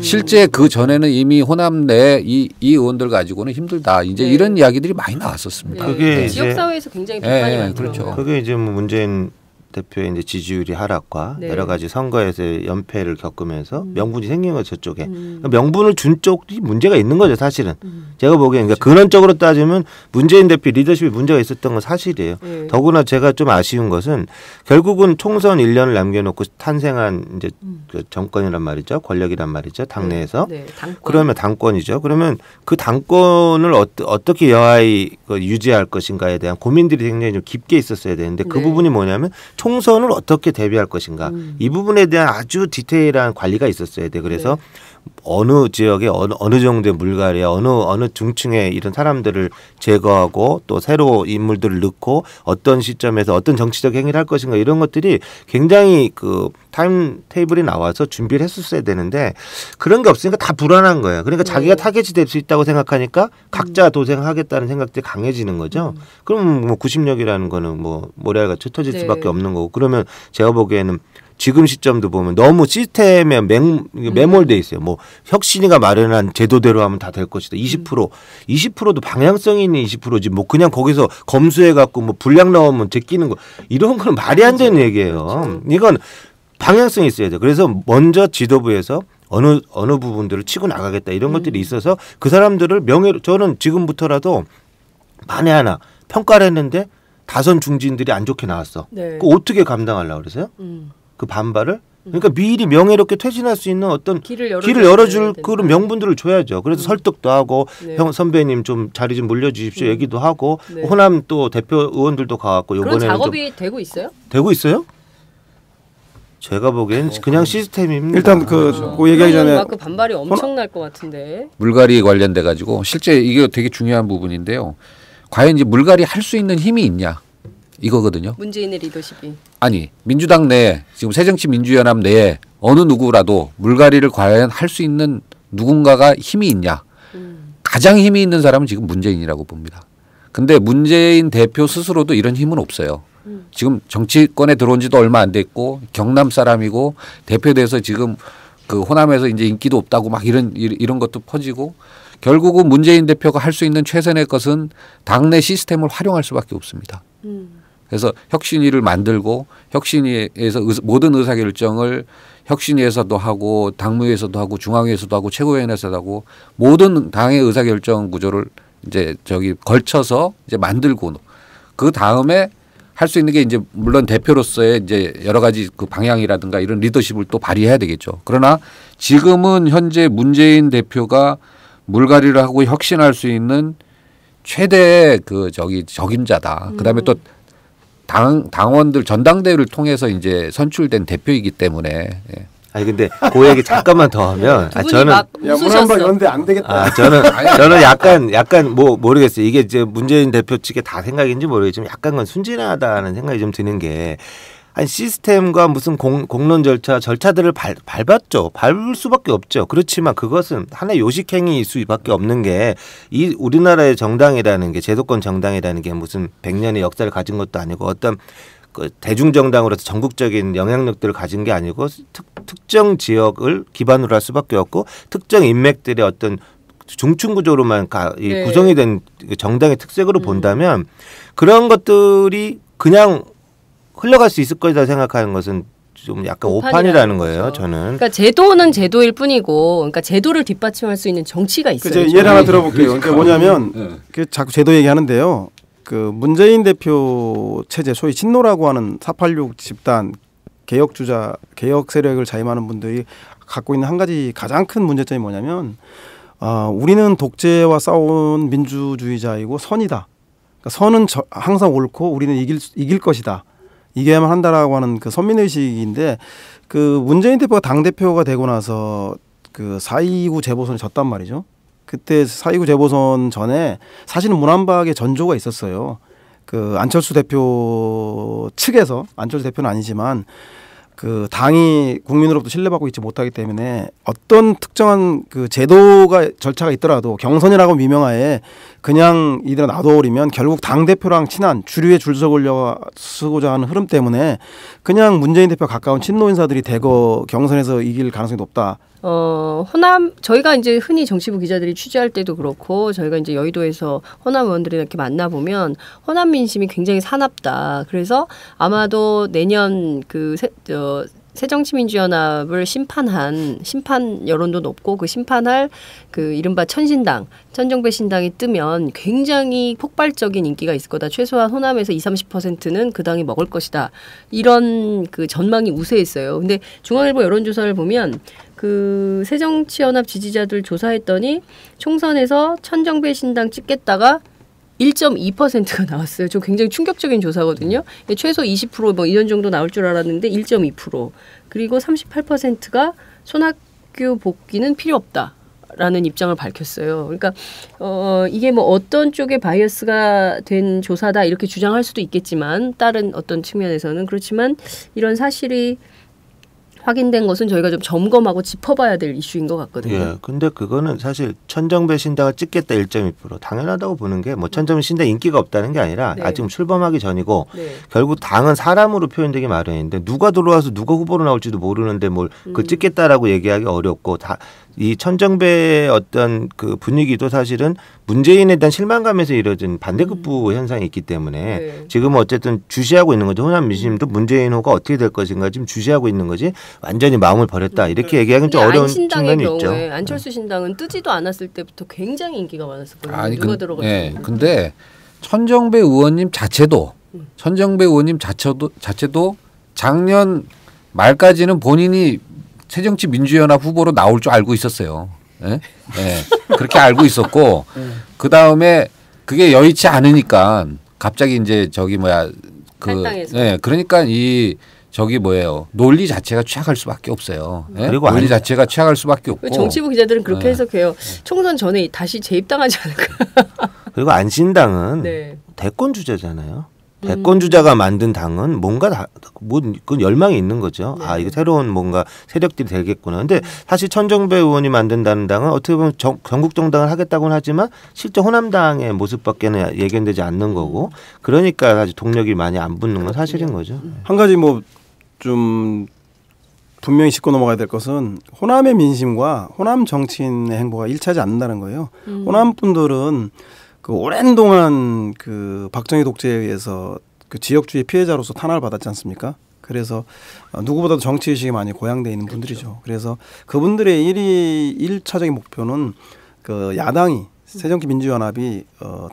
실제 그 전에는 이미 호남 내 이 의원들 가지고는 힘들다. 이제 이런 이야기들이 많이 나왔었습니다. 그게 지역 사회에서 굉장히 비판이 많더라고요. 그렇죠. 그게 이제 뭐 문재인 대표의 이제 지지율이 하락과 여러 가지 선거에서의 연패를 겪으면서 명분이 생긴 거죠, 저쪽에. 명분을 준 쪽이 문제가 있는 거죠, 사실은. 제가 보기에는 그러니까 근원적으로 따지면 문재인 대표 리더십에 문제가 있었던 건 사실이에요. 더구나 제가 좀 아쉬운 것은 결국은 총선 1년을 남겨놓고 탄생한 이제 그 정권이란 말이죠, 권력이란 말이죠, 당내에서. 당권. 그러면 당권이죠. 그러면 그 당권을 어떻게 여하이 유지할 것인가에 대한 고민들이 굉장히 좀 깊게 있었어야 되는데 그 부분이 뭐냐면 총선을 어떻게 대비할 것인가 이 부분에 대한 아주 디테일한 관리가 있었어야 돼. 그래서 어느 지역에 어느 정도의 물갈이 어느 중층의 이런 사람들을 제거하고 또 새로 인물들을 넣고 어떤 시점에서 어떤 정치적 행위를 할 것인가 이런 것들이 굉장히 그 타임 테이블이 나와서 준비를 했었어야 되는데 그런 게 없으니까 다 불안한 거예요. 그러니까 자기가 타겟이 될 수 있다고 생각하니까 각자 도생하겠다는 생각들이 강해지는 거죠. 그럼 뭐 90력이라는 거는 뭐 모래알같이 흩어질 수밖에 없는 거고 그러면 제가 보기에는 지금 시점도 보면 너무 시스템에 매몰돼 있어요. 뭐 혁신이가 마련한 제도대로 하면 다 될 것이다. 20%도 방향성이 있는 20%지. 뭐 그냥 거기서 검수해 갖고 뭐 분량 나오면 제끼는 거 이런 건 말이 안 되는 얘기예요. 이건 방향성이 있어야 돼요. 그래서 먼저 지도부에서 어느 부분들을 치고 나가겠다 이런 것들이 있어서 그 사람들을 명예로 저는 지금부터라도 만에 하나 평가를 했는데 다선 중진들이 안 좋게 나왔어. 그 어떻게 감당하려고 그러세요? 그 반발을? 그러니까 미리 명예롭게 퇴진할 수 있는 어떤 길을 열어줄 그런 명분들을 줘야죠. 그래서 설득도 하고 형 선배님 좀 자리 좀 물려주십시오 얘기도 하고 호남 또 대표 의원들도 가갖고 그런 작업이 되고 있어요? 되고 있어요? 제가 보기엔 그냥 시스템입니다. 일단 그 얘기하기 전에 그 반발이 엄청날 것 같은데. 물갈이 관련돼 가지고 실제 이게 되게 중요한 부분인데요. 과연 이제 물갈이 할 수 있는 힘이 있냐 이거거든요. 문재인의 리더십이. 아니 민주당 내에 지금 새정치민주연합 내에 어느 누구라도 물갈이를 과연 할 수 있는 누군가가 힘이 있냐. 가장 힘이 있는 사람은 지금 문재인이라고 봅니다. 근데 문재인 대표 스스로도 이런 힘은 없어요. 지금 정치권에 들어온 지도 얼마 안 됐고 경남 사람이고 대표돼서 지금 그 호남에서 이제 인기도 없다고 막 이런 것도 퍼지고 결국은 문재인 대표가 할 수 있는 최선의 것은 당내 시스템을 활용할 수밖에 없습니다. 그래서 혁신위를 만들고 혁신위에서 모든 의사결정을 혁신위에서도 하고 당무위에서도 하고 중앙위에서도 하고 최고위원회에서도 하고 모든 당의 의사결정 구조를 이제 걸쳐서 이제 만들고 그 다음에 할 수 있는 게 이제 물론 대표로서의 이제 여러 가지 그 방향이라든가 이런 리더십을 또 발휘해야 되겠죠. 그러나 지금은 현재 문재인 대표가 물갈이를 하고 혁신할 수 있는 최대의 그 적임자다. 그다음에 또 당원들 전당대회를 통해서 이제 선출된 대표이기 때문에. 예. 아니 근데 그 얘기 잠깐만 더 하면 저는 문한박 연대 안 되겠다. 저는 약간 뭐 모르겠어요. 이게 이제 문재인 대표 측의 다 생각인지 모르겠지만 약간 건 순진하다는 생각이 좀 드는 게 아니 시스템과 무슨 공론 절차들을 밟았죠. 밟을 수밖에 없죠. 그렇지만 그것은 하나의 요식행위일 수밖에 없는 게 이 우리나라의 정당이라는 게 제도권 정당이라는 게 무슨 100년의 역사를 가진 것도 아니고 어떤 그 대중정당으로서 전국적인 영향력들을 가진 게 아니고 특정 지역을 기반으로 할 수밖에 없고 특정 인맥들의 어떤 중층 구조로만 구성이 된 정당의 특색으로 본다면 그런 것들이 그냥 흘러갈 수 있을 거다 생각하는 것은 좀 약간 오판이라는 거예요. 저는. 그러니까 제도는 제도일 뿐이고, 그러니까 제도를 뒷받침할 수 있는 정치가 있어요. 예를 하나 들어볼게요. 그러니까 뭐냐면 자꾸 제도 얘기하는데요. 그 문재인 대표 체제 소위 친노라고 하는 486 집단 개혁주자 개혁 세력을 자임하는 분들이 갖고 있는 한 가지 가장 큰 문제점이 뭐냐면 우리는 독재와 싸운 민주주의자이고 선이다. 그러니까 선은 항상 옳고 우리는 이길 것이다. 이겨야만 한다라고 하는 그 선민의식인데 그 문재인 대표가 당대표가 되고 나서 그 4.29 재보선에 졌단 말이죠. 그때 4.29 재보선 전에 사실은 문한박의 전조가 있었어요. 그 안철수 대표 측에서 안철수 대표는 아니지만 그 당이 국민으로부터 신뢰받고 있지 못하기 때문에 어떤 특정한 그 제도가 절차가 있더라도 경선이라고 미명하에 그냥 이대로 놔둬버리면 결국 당 대표랑 친한 주류의 줄석을 쓰고자 하는 흐름 때문에 그냥 문재인 대표 가까운 친노 인사들이 대거 경선에서 이길 가능성이 높다. 호남 저희가 이제 흔히 정치부 기자들이 취재할 때도 그렇고 저희가 이제 여의도에서 호남 의원들이랑 이렇게 만나 보면 호남 민심이 굉장히 사납다. 그래서 아마도 내년 그 새정치민주연합을 심판 여론도 높고 그 심판할 그 이른바 천정배 신당이 뜨면 굉장히 폭발적인 인기가 있을 거다. 최소한 호남에서 20-30%는 그 당이 먹을 것이다. 이런 그 전망이 우세했어요. 근데 중앙일보 여론조사를 보면 그 새정치연합 지지자들 조사했더니 총선에서 천정배 신당 찍겠다가 1.2%가 나왔어요. 좀 굉장히 충격적인 조사거든요. 최소 20% 뭐 이런 정도 나올 줄 알았는데 1.2%. 그리고 38%가 손학규 복귀는 필요 없다라는 입장을 밝혔어요. 그러니까 이게 뭐 어떤 쪽의 바이어스가 된 조사다 이렇게 주장할 수도 있겠지만 다른 어떤 측면에서는 그렇지만 이런 사실이 확인된 것은 저희가 좀 점검하고 짚어봐야 될 이슈인 것 같거든요. 예, 근데 그거는 사실 천정배 신당을 찍겠다 1.2% 당연하다고 보는 게 뭐 천정배 신당 인기가 없다는 게 아니라 아직 출범하기 전이고 결국 당은 사람으로 표현되기 마련인데 누가 들어와서 누가 후보로 나올지도 모르는데 뭘 그 찍겠다라고 얘기하기 어렵고 이 천정배의 어떤 그 분위기도 사실은 문재인에 대한 실망감에서 이뤄진 반대급부 현상이 있기 때문에 지금은 어쨌든 주시하고 있는 거죠. 호남 민심도 문재인호가 어떻게 될 것인가 지금 주시하고 있는 거지 완전히 마음을 버렸다 이렇게 얘기하기는 좀 어려운 측면이 있죠. 안철수 신당은 뜨지도 않았을 때부터 굉장히 인기가 많았었거든요. 아니, 누가 들어갔어요? 네, 근데 천정배 의원님 자체도 작년 말까지는 본인이 새정치민주연합 후보로 나올 줄 알고 있었어요. 네? 네. 그렇게 알고 있었고 그 다음에 그게 여의치 않으니까 갑자기 이제 탈당해서. 네, 그러니까 이 저기 뭐예요? 논리 자체가 취약할 수밖에 없어요. 예? 그리고 논리 자체가 취약할 수밖에 없고. 정치부 기자들은 그렇게 해석해요. 총선 전에 다시 재입당하지 않을까. 그리고 안신당은 네. 대권 주자잖아요. 대권 주자가 만든 당은 뭔가 그 열망이 있는 거죠. 네. 아 이거 새로운 뭔가 세력들이 되겠구나. 근데 사실 천정배 의원이 만든다는 당은 어떻게 보면 전국 정당을 하겠다고는 하지만 실제 호남당의 모습밖에는 예견되지 않는 거고 그러니까 사실 동력이 많이 안 붙는 건 사실인 거죠. 한 가지 뭐 좀 분명히 짚고 넘어가야 될 것은 호남의 민심과 호남 정치인의 행보가 일치하지 않는다는 거예요. 호남 분들은 그 오랜 동안 그 박정희 독재에 의해서 그 지역주의 피해자로서 탄압을 받았지 않습니까? 그래서 누구보다도 정치 의식이 많이 고양돼 있는 분들이죠. 그래서 그분들의 1차적인 목표는 그 야당이 새정치민주연합이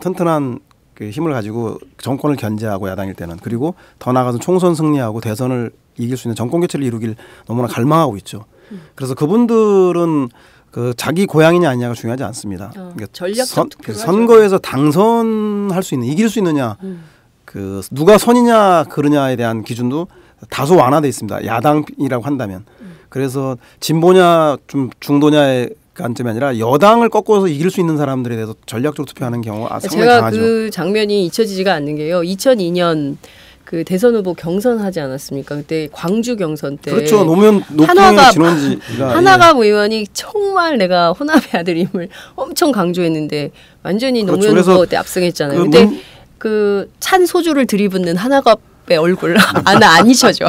튼튼한 그 힘을 가지고 정권을 견제하고 야당일 때는 그리고 더 나아가서 총선 승리하고 대선을 이길 수 있는 정권 교체를 이루길 너무나 갈망하고 있죠. 그래서 그분들은 그 자기 고향이냐 아니냐가 중요하지 않습니다. 그러니까 전략적 선거에서 당선할 수 있는 이길 수 있느냐, 그 누가 선이냐 그러냐에 대한 기준도 다소 완화돼 있습니다. 야당이라고 한다면. 그래서 진보냐 좀 중도냐의 관점이 아니라 여당을 꺾어서 이길 수 있는 사람들에 대해서 전략적으로 투표하는 경우가 상당히 제가 강하죠. 그 장면이 잊혀지지가 않는 게요. 2002년 그 대선 후보 경선하지 않았습니까? 그때 광주 경선 때 그렇죠. 노무현 진원지가 하나가 의원이 정말 내가 호남의 아들임을 엄청 강조했는데 완전히 그렇죠. 노무현 후보 때 압승했잖아요. 근데 그 찬 소주를 들이붓는 하나갑의 얼굴 안 잊혀져.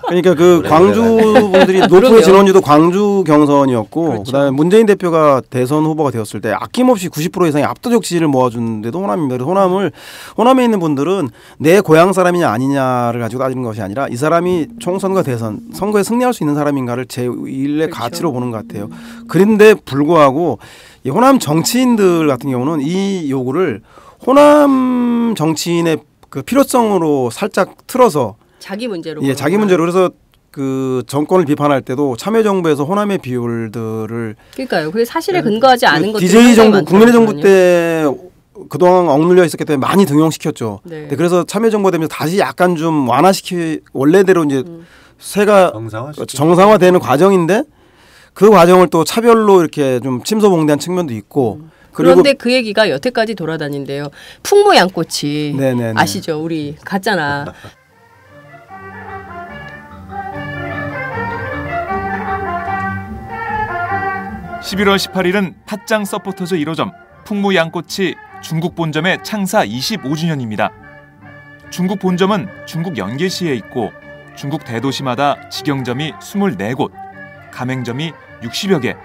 그러니까 그 광주 분들이 노무현 진원지도 광주 경선이었고 그렇죠. 그다음에 문재인 대표가 대선 후보가 되었을 때 아낌없이 90% 이상의 압도적 지지를 모아주는데도 호남입니다. 그래서 호남에 있는 분들은 내 고향 사람이냐 아니냐를 가지고 따지는 것이 아니라 이 사람이 총선과 대선 선거에 승리할 수 있는 사람인가를 제1의 그렇죠. 가치로 보는 것 같아요. 그런데 불구하고 이 호남 정치인들 같은 경우는 이 요구를 호남 정치인의 그 필요성으로 살짝 틀어서 자기 문제로. 예, 자기 문제로. 그래서 그 정권을 비판할 때도 참여정부에서 호남의 비율들을 그러니까요. 그게 사실에 근거하지 않은 것들이 DJ 정부, 많더라고요. 국민의 정부 때 그동안 억눌려 있었기 때문에 많이 등용시켰죠. 네. 그래서 참여정부가 되면서 다시 약간 좀 원래대로 이제 세가 정상화되는 과정인데 그 과정을 또 차별로 이렇게 좀 침소봉대한 측면도 있고. 그런데 그 얘기가 여태까지 돌아다닌대요. 풍무양꽃이 네네네. 아시죠? 우리 갔잖아. (11월 18일은) 팥장 서포터즈 1호점 풍무양꽃이 중국 본점의 창사 25주년입니다. 중국 본점은 중국 연길시에 있고 중국 대도시마다 직영점이 24곳, 가맹점이 60여 개,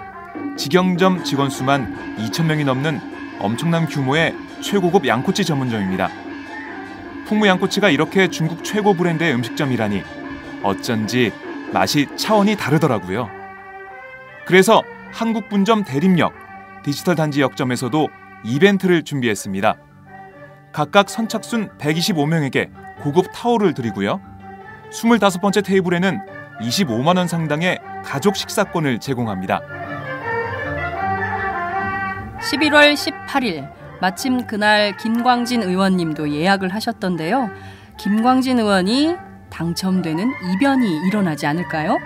직영점 직원 수만 2,000명이 넘는 엄청난 규모의 최고급 양꼬치 전문점입니다. 풍무양꼬치가 이렇게 중국 최고 브랜드의 음식점이라니 어쩐지 맛이 차원이 다르더라고요. 그래서 한국 분점 대림역, 디지털 단지 역점에서도 이벤트를 준비했습니다. 각각 선착순 125명에게 고급 타올을 드리고요. 25번째 테이블에는 25만 원 상당의 가족 식사권을 제공합니다. 11월 18일 마침 그날 김광진 의원님도 예약을 하셨던데요. 김광진 의원이 당첨되는 이변이 일어나지 않을까요?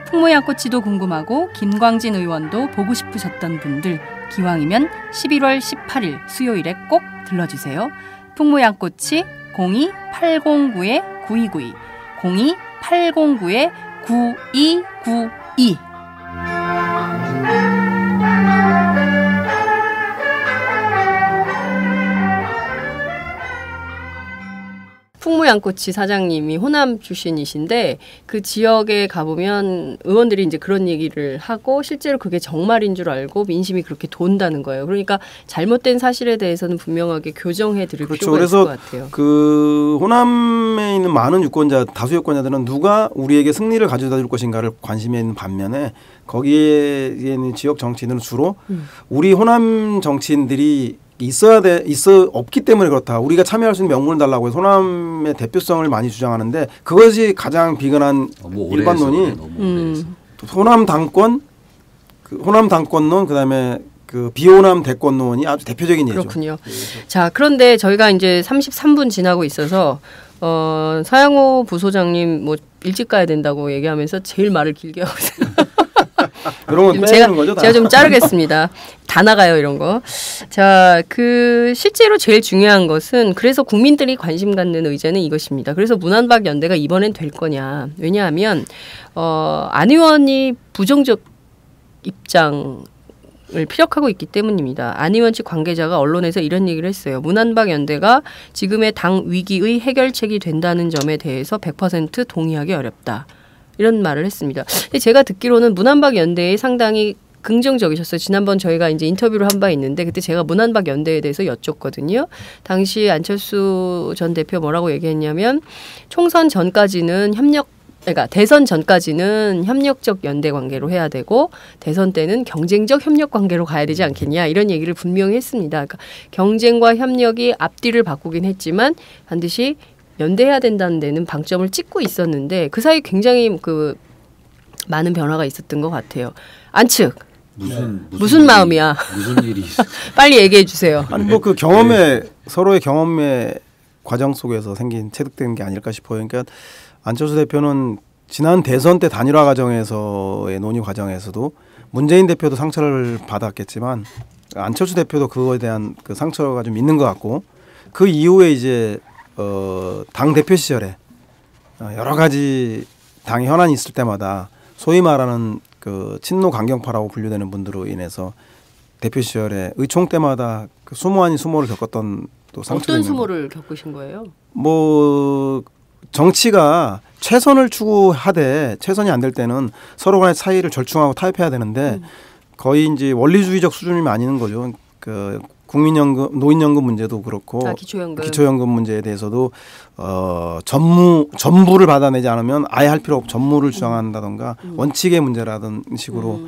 풍무양꼬치도 궁금하고 김광진 의원도 보고 싶으셨던 분들 기왕이면 11월 18일 수요일에 꼭 들러주세요. 풍무양꼬치 02-809-9292 02-809-9292 풍무양꼬치 사장님이 호남 출신이신데 그 지역에 가보면 의원들이 이제 그런 얘기를 하고 실제로 그게 정말인 줄 알고 민심이 그렇게 돈다는 거예요. 그러니까 잘못된 사실에 대해서는 분명하게 교정해 드릴 그렇죠. 필요가 있을 것 같아요. 그 호남에 있는 많은 유권자, 다수 유권자들은 누가 우리에게 승리를 가져다 줄 것인가를 관심에 있는 반면에 거기에 있는 지역 정치인들은 주로 우리 호남 정치인들이 없기 때문에 그렇다. 우리가 참여할 수 있는 명분을 달라고 해서 호남의 대표성을 많이 주장하는데 그것이 가장 비근한 일반론이 호남 당권론 그다음에 그 비호남 대권론이 아주 대표적인 예죠. 그렇군요. 자, 그런데 저희가 이제 33분 지나고 있어서 사양호 부소장님 뭐 일찍 가야 된다고 얘기하면서 제일 말을 길게 하고 있어요. 그런 건 빼는 거죠? 제가 좀 자르겠습니다. 다 나가요 이런 거. 자, 그 실제로 제일 중요한 것은 그래서 국민들이 관심 갖는 의제는 이것입니다. 그래서 문안박 연대가 이번엔 될 거냐? 왜냐하면 안 의원이 부정적 입장을 피력하고 있기 때문입니다. 안 의원 측 관계자가 언론에서 이런 얘기를 했어요. 문안박 연대가 지금의 당 위기의 해결책이 된다는 점에 대해서 100% 동의하기 어렵다. 이런 말을 했습니다. 근데 제가 듣기로는 문안박 연대에 상당히 긍정적이셨어요. 지난번 저희가 이제 인터뷰를 한 바 있는데 그때 제가 문안박 연대에 대해서 여쭙거든요. 당시 안철수 전 대표 뭐라고 얘기했냐면 총선 전까지는 그러니까 대선 전까지는 협력적 연대 관계로 해야 되고 대선 때는 경쟁적 협력 관계로 가야 되지 않겠냐 이런 얘기를 분명히 했습니다. 그러니까 경쟁과 협력이 앞뒤를 바꾸긴 했지만 반드시 연대해야 된다는 데는 방점을 찍고 있었는데 그 사이 굉장히 그 많은 변화가 있었던 것 같아요. 안측 무슨 마음이야? 무슨 일이 있어? 빨리 얘기해 주세요. 아니 뭐 그 경험의 서로의 경험의 과정 속에서 생긴 체득된 게 아닐까 싶어요. 그러니까 안철수 대표는 지난 대선 때 단일화 과정에서의 논의 과정에서도 문재인 대표도 상처를 받았겠지만 안철수 대표도 그거에 대한 그 상처가 좀 있는 것 같고 그 이후에 이제 당 대표 시절에 여러 가지 당의 현안이 있을 때마다 소위 말하는 그 친노 강경파라고 분류되는 분들로 인해서 대표 시절에 의총 때마다 그 수모 아닌 수모를 겪었던 또 상처가 어떤 수모를 겪으신 거예요? 뭐 정치가 최선을 추구하되 최선이 안 될 때는 서로 간의 차이를 절충하고 타협해야 되는데 거의 이제 원리주의적 수준이면 아니는 거죠. 그 국민연금, 노인연금 문제도 그렇고 기초연금 문제에 대해서도 전부를 받아내지 않으면 아예 할 필요 없고 전무를 주장한다던가 원칙의 문제라든 식으로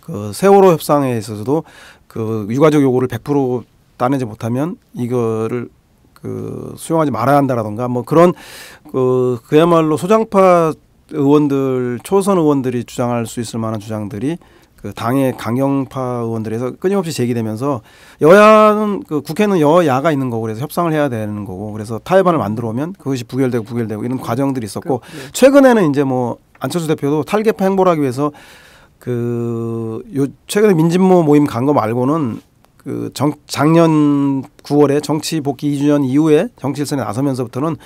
그 세월호 협상에 있어서도 그 유가족 요구를 100% 따내지 못하면 이거를 그 수용하지 말아야 한다라던가 뭐 그런 그야말로 소장파 의원들 초선 의원들이 주장할 수 있을 만한 주장들이 그 당의 강경파 의원들에서 끊임없이 제기되면서 여야는 그 국회는 여야가 있는 거고 그래서 협상을 해야 되는 거고 그래서 타협안을 만들어 오면 그것이 부결되고 이런 과정들이 있었고 최근에는 이제 뭐 안철수 대표도 탈계파 행보를 하기 위해서 최근에 민진모 모임 간 거 말고는 그 작년 9월에 정치 복귀 2주년 이후에 정치 일선에 나서면서부터는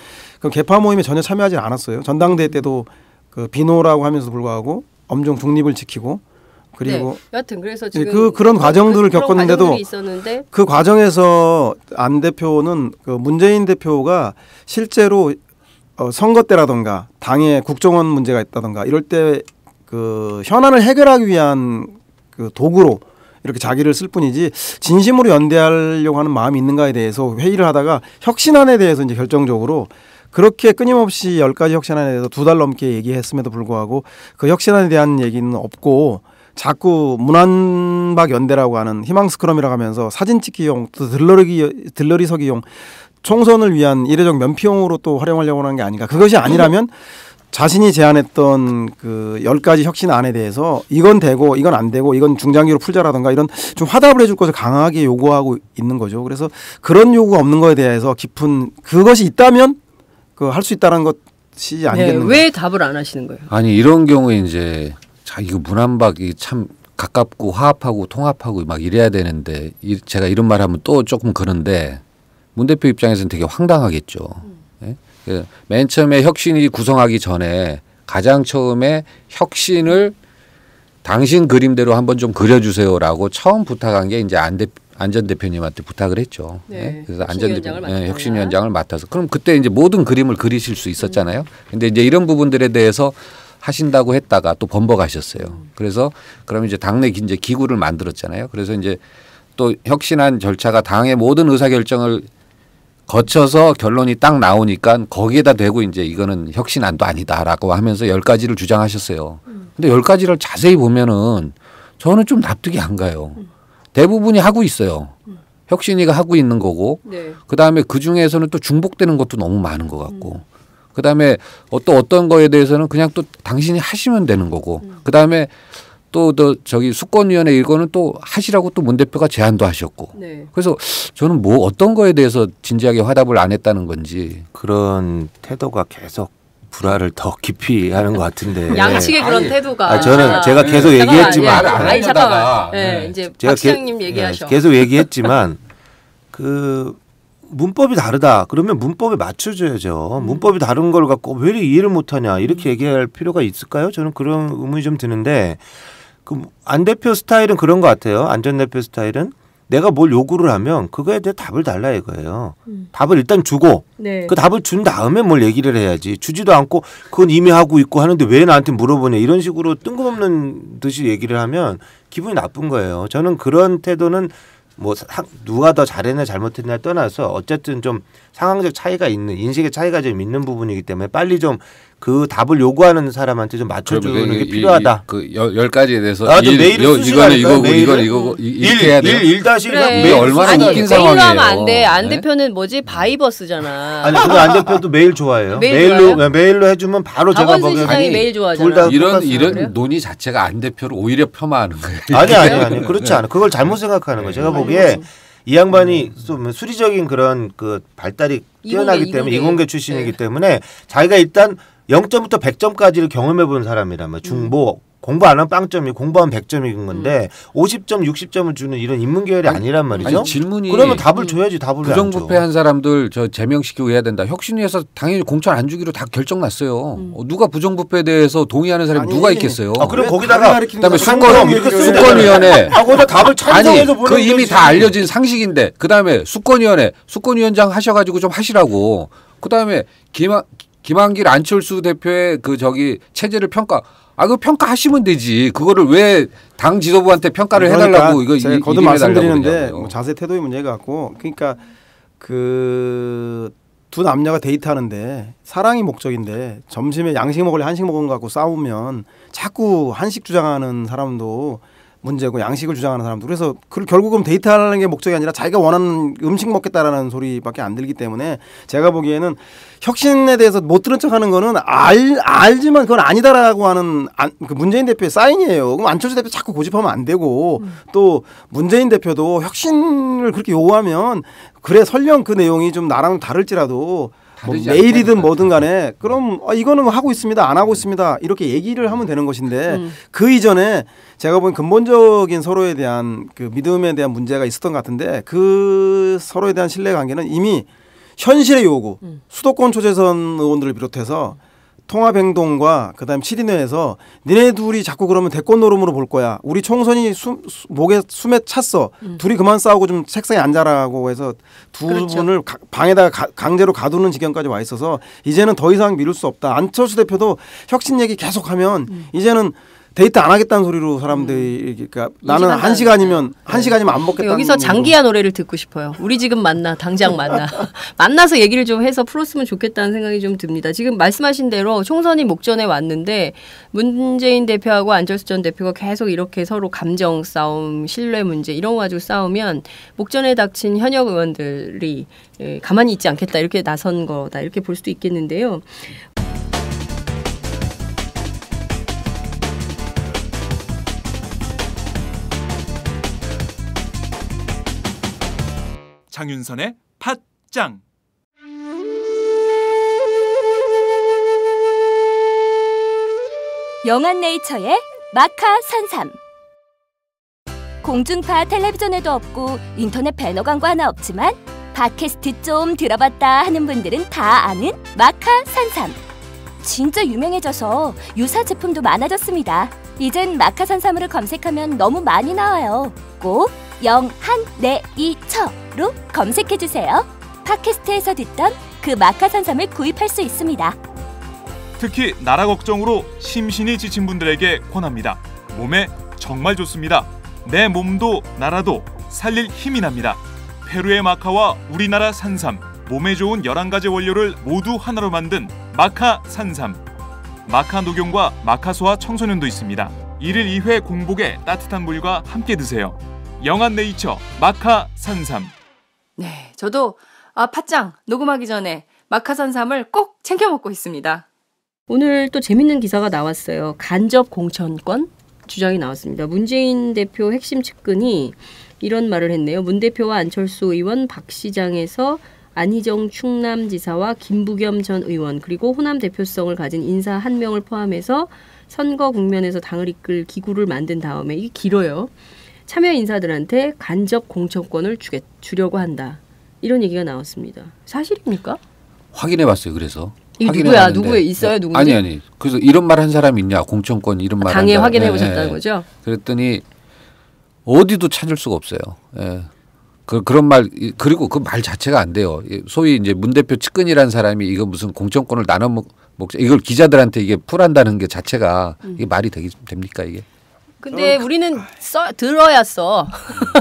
그 개파 모임에 전혀 참여하지 않았어요. 전당대회 때도 그 비노라고 하면서도 불구하고 엄중 중립을 지키고 그리고 여하튼 그래서 지금 그런 과정들을 겪었는데도 그 과정에서 안 대표는 그 문재인 대표가 실제로 선거 때라던가 당의 국정원 문제가 있다던가 이럴 때 그 현안을 해결하기 위한 그 도구로 이렇게 자기를 쓸 뿐이지 진심으로 연대하려고 하는 마음이 있는가에 대해서 회의를 하다가 혁신안에 대해서 이제 결정적으로 그렇게 끊임없이 10가지 혁신안에 대해서 2달 넘게 얘기했음에도 불구하고 그 혁신안에 대한 얘기는 없고 자꾸 문안박 연대라고 하는 희망 스크럼이라고 하면서 사진 찍기용 또 들러리 서기용 총선을 위한 이례적 면피용으로 또 활용하려고 하는 게 아닌가. 그것이 아니라면 자신이 제안했던 그 10가지 혁신안에 대해서 이건 되고 이건 안 되고 이건 중장기로 풀자라든가 이런 좀 화답을 해줄 것을 강하게 요구하고 있는 거죠. 그래서 그런 요구가 없는 거에 대해서 깊은 그것이 있다면 그 할 수 있다는 것이 아니겠는가. 왜 답을 안 하시는 거예요? 아니 이런 경우에 이제 이거 문안박이 참 가깝고 화합하고 통합하고 막 이래야 되는데 제가 이런 말하면 또 조금 그런데 문 대표 입장에서는 되게 황당하겠죠. 예? 맨 처음에 혁신이 구성하기 전에 가장 처음에 혁신을 당신 그림대로 한번 좀 그려주세요라고 처음 부탁한 게 이제 안 전 대표님한테 부탁을 했죠. 네. 그래서 안 전 대표 혁신위원장을 맡아서 그럼 그때 이제 모든 그림을 그리실 수 있었잖아요. 근데 이제 이런 부분들에 대해서 하신다고 했다가 또 번복하셨어요. 그래서 그럼 이제 당내 이제 기구를 만들었잖아요. 그래서 이제 또 혁신안 절차가 당의 모든 의사결정을 거쳐서 결론이 딱 나오니까 거기에다 대고 이제 이거는 혁신안도 아니다라고 하면서 10가지를 주장하셨어요. 근데 10가지를 자세히 보면은 저는 좀 납득이 안 가요. 대부분이 하고 있어요. 혁신위가 하고 있는 거고 그다음에 그중에서는 또 중복되는 것도 너무 많은 것 같고 그다음에 어떤 거에 대해서는 그냥 또 당신이 하시면 되는 거고 그다음에 또 저기 수권위원회 이거는 또 하시라고 또 문 대표가 제안도 하셨고. 네. 그래서 저는 뭐 어떤 거에 대해서 진지하게 화답을 안 했다는 건지. 그런 태도가 계속 불화를 더 깊이 하는 것 같은데. 양측의 그런 태도가. 저는 제가 계속 얘기했지만. 잠깐만. 네, 이제 박 시장님 얘기하셔. 계속 얘기했지만 그 문법이 다르다. 그러면 문법에 맞춰줘야죠. 문법이 다른 걸 갖고 왜 이해를 못하냐 이렇게 얘기할 필요가 있을까요? 저는 그런 의문이 좀 드는데 그 안 대표 스타일은 그런 것 같아요. 안 전 대표 스타일은 내가 뭘 요구를 하면 그거에 대해 답을 달라 이거예요. 답을 일단 주고 네. 그 답을 준 다음에 뭘 얘기를 해야지. 주지도 않고 그건 이미 하고 있고 하는데 왜 나한테 물어보냐 이런 식으로 뜬금없는 듯이 얘기를 하면 기분이 나쁜 거예요. 저는 그런 태도는 뭐 누가 더 잘했냐 잘못했냐 떠나서 어쨌든 좀 상황적 차이가 있는 인식의 차이가 좀 있는 부분이기 때문에 빨리 좀 그 답을 요구하는 사람한테 좀 맞춰주는 게 필요하다. 그 10가지에 대해서 메일을 이거는 이거고 이렇게 해야 돼요. 1-1-1 그래. 이게 얼마나 웃긴 상황이에요. 메일로 하면 안 돼. 안 대표는 뭐지? 바이버스잖아. 아니 근데 안 대표도 메일 좋아해요. 메일로 해주면 바로 제가 보기엔 시장이 메일 좋아하잖아. 이런 논의 자체가 안 대표를 오히려 폄하하는 거예요. 아니 그렇지 않아. 그걸 잘못 생각하는 거예요. 제가 보기에 이 양반이 좀 수리적인 그런 그 발달이 뛰어나기 때문에 이공계 출신이기 때문에 자기가 일단 0점부터 100점까지를 경험해 본 사람이라면 중보 공부 안 하면 빵점이 공부하면 100점인 건데 50점 60점을 주는 이런 인문 계열이 아니란 말이죠. 아니, 질문이 그러면 답을 줘야지. 답을 부정부패한 사람들 저 제명시키고 해야 된다. 혁신위에서 당연히 공천 안 주기로 다 결정났어요. 누가 부정부패에 대해서 동의하는 사람이 누가 있겠어요. 그럼 거기다가 그다음에 수권위원회 거기다 답을 찬성해서 보는 그 이미 다 알려진 상식인데 그다음에 수권위원장 하셔가지고 좀 하시라고. 그다음에 김한길 안철수 대표의 그 저기 체제를 그 평가하시면 되지. 그거를 왜 당 지도부한테 평가를 해달라고 이거 제가 거듭 말씀드리는데 뭐 자세 태도의 문제가 같고 그러니까 그 두 남녀가 데이트하는데 사랑이 목적인데 점심에 양식 먹을래 한식 먹은 거 갖고 싸우면 자꾸 한식 주장하는 사람도 문제고 양식을 주장하는 사람도 그래서 결국은 데이트하는 게 목적이 아니라 자기가 원하는 음식 먹겠다라는 소리밖에 안 들기 때문에 제가 보기에는 혁신에 대해서 못 들은 척하는 거는 알지만 그건 아니다라고 하는 그 문재인 대표의 사인이에요. 그럼 안철수 대표 자꾸 고집하면 안 되고 또 문재인 대표도 혁신을 그렇게 요구하면 그래 설령 그 내용이 좀 나랑 다를지라도 뭐 메일이든 뭐든 간에 그럼 이거는 하고 있습니다. 안 하고 있습니다. 이렇게 얘기를 하면 되는 것인데 그 이전에 제가 보기엔 근본적인 서로에 대한 그 믿음에 대한 문제가 있었던 것 같은데 그 서로에 대한 신뢰관계는 이미 현실의 요구 수도권 초재선 의원들을 비롯해서 통합행동과 그다음 7인회에서 니네 둘이 자꾸 그러면 대권 노름으로 볼 거야. 우리 총선이 목에 숨에 찼어. 둘이 그만 싸우고 좀 책상에 앉아라고 해서 두 분을 방에다가 강제로 가두는 지경까지 와 있어서 이제는 더 이상 미룰 수 없다. 안철수 대표도 혁신 얘기 계속하면 이제는 데이트 안 하겠다는 소리로 사람들이 그러니까 나는 한 시간이면 안 먹겠다. 여기서 장기하 노래를 듣고 싶어요. 우리 지금 만나 당장 만나서 얘기를 좀 해서 풀었으면 좋겠다는 생각이 좀 듭니다. 지금 말씀하신 대로 총선이 목전에 왔는데 문재인 대표하고 안철수 전 대표가 계속 이렇게 서로 감정 싸움, 신뢰 문제 이런 거 가지고 싸우면 목전에 닥친 현역 의원들이 가만히 있지 않겠다 이렇게 나선 거다 이렇게 볼 수도 있겠는데요. 장윤선의 팟짱. 영한네이처의 마카산삼. 공중파 텔레비전에도 없고 인터넷 배너 광고 하나 없지만 팟캐스트 좀 들어봤다 하는 분들은 다 아는 마카산삼. 진짜 유명해져서 유사 제품도 많아졌습니다. 이젠 마카산삼으로 검색하면 너무 많이 나와요. 꼭 영한네이처로 검색해주세요. 팟캐스트에서 듣던 그 마카산삼을 구입할 수 있습니다. 특히 나라 걱정으로 심신이 지친 분들에게 권합니다. 몸에 정말 좋습니다. 내 몸도 나라도 살릴 힘이 납니다. 페루의 마카와 우리나라 산삼, 몸에 좋은 11가지 원료를 모두 하나로 만든 마카산삼. 마카 녹용과 마카소와 청소년도 있습니다. 1일 2회 공복에 따뜻한 물과 함께 드세요. 영한네이처 마카산삼. 네, 저도 팟짱 녹음하기 전에 마카산삼을 꼭 챙겨 먹고 있습니다. 오늘 또 재밌는 기사가 나왔어요. 간접 공천권 주장이 나왔습니다. 문재인 대표 핵심 측근이 이런 말을 했네요. 문 대표와 안철수 의원, 박 시장에서 안희정 충남지사와 김부겸 전 의원 그리고 호남 대표성을 가진 인사 1명을 포함해서 선거 국면에서 당을 이끌 기구를 만든 다음에 이게 길어요. 참여 인사들한테 간접 공천권을 주려고 한다. 이런 얘기가 나왔습니다. 사실입니까? 확인해봤어요. 그래서. 이게 누구야? 누구에 있어요? 누군지? 아니. 그래서 이런 말 한 사람 있냐? 공천권 이런 말. 당에 확인해보셨다는 거죠? 그랬더니 어디도 찾을 수가 없어요. 예. 그런 말 그리고 그 말 자체가 안 돼요. 소위 이제 문 대표 측근이라는 사람이 이거 무슨 공천권을 나눠 먹자 이걸 기자들한테 이게 풀한다는 게 자체가 이게 말이 됩니까 이게? 근데 우리는 들어야 써.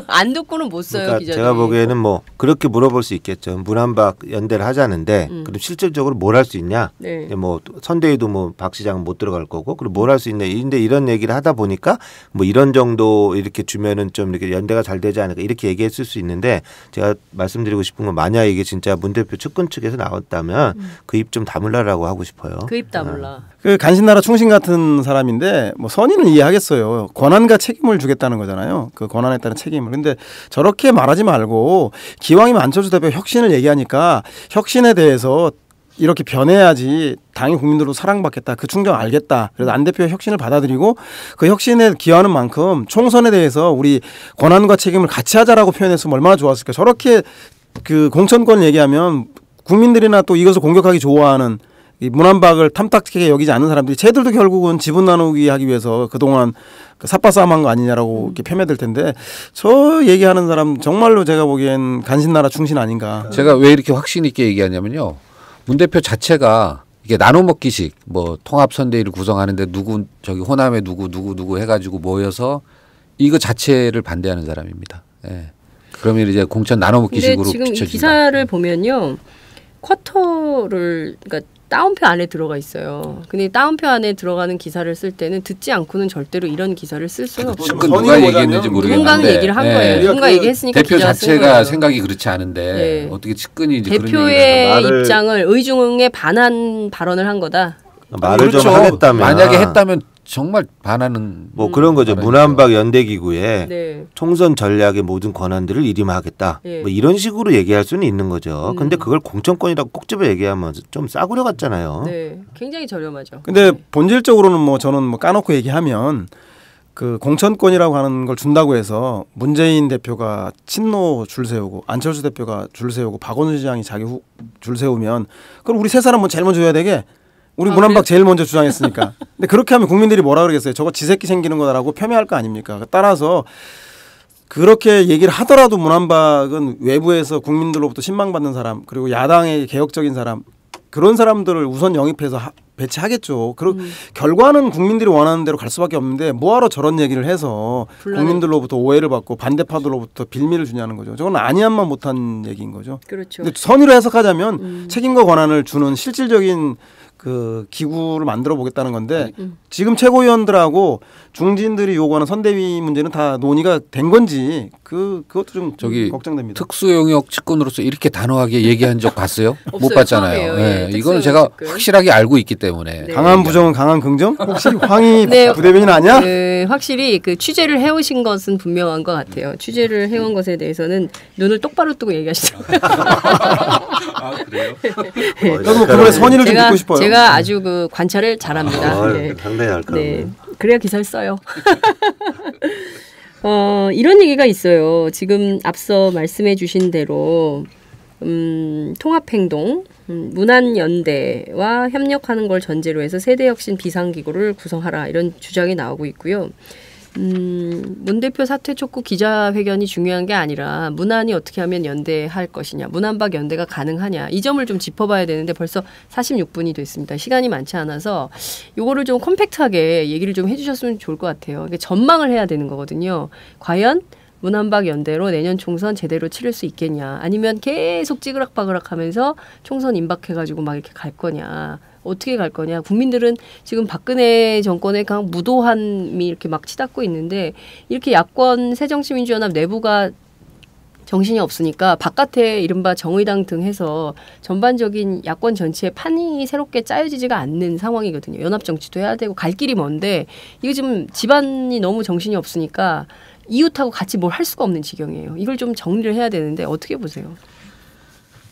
안 듣고는 못 써요. 그러니까 기자들이. 제가 보기에는 뭐 그렇게 물어볼 수 있겠죠. 문한박 연대를 하자는데 그럼 실질적으로 뭘 할 수 있냐? 네. 뭐 선대위도 뭐 박 시장은 못 들어갈 거고 그리고 뭘 할 수 있냐? 근데 이런 얘기를 하다 보니까 뭐 이런 정도 이렇게 주면은 좀 이렇게 연대가 잘 되지 않을까 이렇게 얘기했을 수 있는데 제가 말씀드리고 싶은 건 만약 이게 진짜 문 대표 측근 측에서 나왔다면 그 입 좀 다물라라고 하고 싶어요. 그 입 다물라. 그 간신나라 충신 같은 사람인데 뭐 선의는 이해하겠어요. 권한과 책임을 주겠다는 거잖아요. 그 권한에 따른 책임을. 근데 저렇게 말하지 말고 기왕이면 안철수 대표 혁신을 얘기하니까 혁신에 대해서 이렇게 변해야지 당이 국민들로 사랑받겠다. 그 충정 알겠다. 그래서 안 대표의 혁신을 받아들이고 그 혁신에 기여하는 만큼 총선에 대해서 우리 권한과 책임을 같이 하자라고 표현했으면 얼마나 좋았을까. 저렇게 그 공천권을 얘기하면 국민들이나 또 이것을 공격하기 좋아하는 이 문한박을 탐탁하게 여기지 않는 사람들이 쟤들도 결국은 지분 나누기 하기 위해서 그동안 그 삿바싸움한 거 아니냐라고 이렇게 폄훼될 텐데 저 얘기하는 사람 정말로 제가 보기엔 간신나라 충신 아닌가. 제가 왜 이렇게 확신 있게 얘기하냐면요. 문 대표 자체가 이게 나눠먹기식 뭐 통합선대위를 구성하는데 누구 저기 호남에 누구 해가지고 모여서 이거 자체를 반대하는 사람입니다. 예. 그러면 이제 공천 나눠먹기식으로 지금 비춰진다. 이 기사를 보면요. 쿼터를 그러니까 따옴표 안에 들어가 있어요. 근데 따옴표 안에 들어가는 기사를 쓸 때는 듣지 않고는 절대로 이런 기사를 쓸 수는 없어요. 누가 얘기했는지 모르겠는데 누군가 얘기를 한 거예요. 누군가 얘기했으니까 대표 기자 쓴 자체가 거예요. 생각이 그렇지 않은데 네. 어떻게 측근이 이제 그런 대표의 입장을 의중에 반한 발언을 한 거다. 말을 그렇죠. 좀 하겠다면 만약에 했다면 정말 반하는 뭐 그런 거죠. 문한박 연대기구에 네. 총선 전략의 모든 권한들을 일임하겠다. 네. 뭐 이런 식으로 얘기할 수는 있는 거죠. 근데 그걸 공천권이라고 꼭 집어 얘기하면 좀 싸구려 같잖아요. 네, 굉장히 저렴하죠. 근데 본질적으로는 뭐 저는 뭐 까놓고 얘기하면 그 공천권이라고 하는 걸 준다고 해서 문재인 대표가 친노 줄 세우고 안철수 대표가 줄 세우고 박원순 시장이 자기 줄 세우면 그럼 우리 세 사람은 제일 먼저 줘야 되게. 우리 문한박 제일 먼저 주장했으니까. 근데 그렇게 하면 국민들이 뭐라 그러겠어요. 저거 지새끼 생기는 거다라고 폄훼할 거 아닙니까. 따라서 그렇게 얘기를 하더라도 문한박은 외부에서 국민들로부터 신망받는 사람 그리고 야당의 개혁적인 사람 그런 사람들을 우선 영입해서 배치하겠죠. 결과는 국민들이 원하는 대로 갈 수밖에 없는데 뭐하러 저런 얘기를 해서 국민들로부터 오해를 받고 반대파들로부터 빌미를 주냐는 거죠. 저건 아니한만 못한 얘기인 거죠. 그렇죠. 근데 선의로 해석하자면 책임과 권한을 주는 실질적인 그 기구를 만들어 보겠다는 건데 지금 최고위원들하고 중진들이 요구하는 선대위 문제는 다 논의가 된 건지 그것도 좀 저기 걱정됩니다. 특수영역 측근으로서 이렇게 단호하게 얘기한 적 봤어요? 못 봤잖아요. 네, 이거는 제가 확실하게 알고 있기 때문에. 네. 강한 부정은 강한 긍정? 혹시 황희 네, 부대변인 아니야? 확실히 그 취재를 해오신 것은 분명한 것 같아요. 취재를 해온 것에 대해서는 눈을 똑바로 뜨고 얘기하시더라고요. 아 그래요? 저도 뭐 그분의 선의를 좀 듣고 싶어요. 제가 아주 그 관찰을 잘합니다. 네. 상당히 날카롭네. 네. 그래야 기사를 써요. 이런 얘기가 있어요. 지금 앞서 말씀해 주신 대로 통합행동, 문안연대와 협력하는 걸 전제로 해서 세대혁신 비상기구를 구성하라 이런 주장이 나오고 있고요. 문 대표 사퇴 촉구 기자회견이 중요한 게 아니라 문안이 어떻게 하면 연대할 것이냐, 문안박 연대가 가능하냐 이 점을 좀 짚어봐야 되는데 벌써 46분이 됐습니다. 시간이 많지 않아서 요거를 좀 컴팩트하게 얘기를 좀 해주셨으면 좋을 것 같아요. 이게 전망을 해야 되는 거거든요. 과연 문안박 연대로 내년 총선 제대로 치를 수 있겠냐, 아니면 계속 찌그락바그락 하면서 총선 임박해가지고 막 이렇게 갈 거냐, 어떻게 갈 거냐. 국민들은 지금 박근혜 정권의 강 무도함이 이렇게 막 치닫고 있는데 이렇게 야권 새정치민주연합 내부가 정신이 없으니까 바깥에 이른바 정의당 등 해서 전반적인 야권 전체의 판이 새롭게 짜여지지가 않는 상황이거든요. 연합정치도 해야 되고 갈 길이 먼데 이거 지금 집안이 너무 정신이 없으니까 이웃하고 같이 뭘 할 수가 없는 지경이에요. 이걸 좀 정리를 해야 되는데 어떻게 보세요?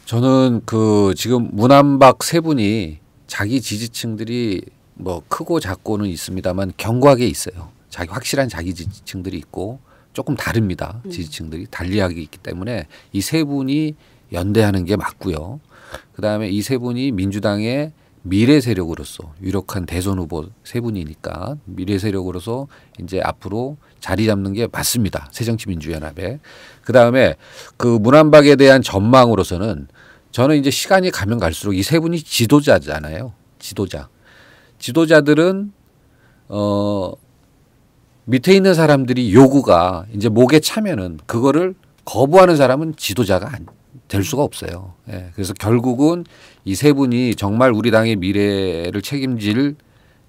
저는 그 지금 문안박 세 분이 자기 지지층들이 뭐 크고 작고는 있습니다만 견고하게 있어요. 자기 확실한 자기 지지층들이 있고 조금 다릅니다. 지지층들이 달리하게 있기 때문에 이 세 분이 연대하는 게 맞고요. 그다음에 이 세 분이 민주당의 미래 세력으로서 유력한 대선 후보 세 분이니까 미래 세력으로서 이제 앞으로 자리 잡는 게 맞습니다. 새정치민주연합에. 그다음에 그 문안박에 대한 전망으로서는 저는 이제 시간이 가면 갈수록 이 세 분이 지도자잖아요. 지도자들은 밑에 있는 사람들이 요구가 이제 목에 차면은 그거를 거부하는 사람은 지도자가 될 수가 없어요. 예, 그래서 결국은 이 세 분이 정말 우리 당의 미래를 책임질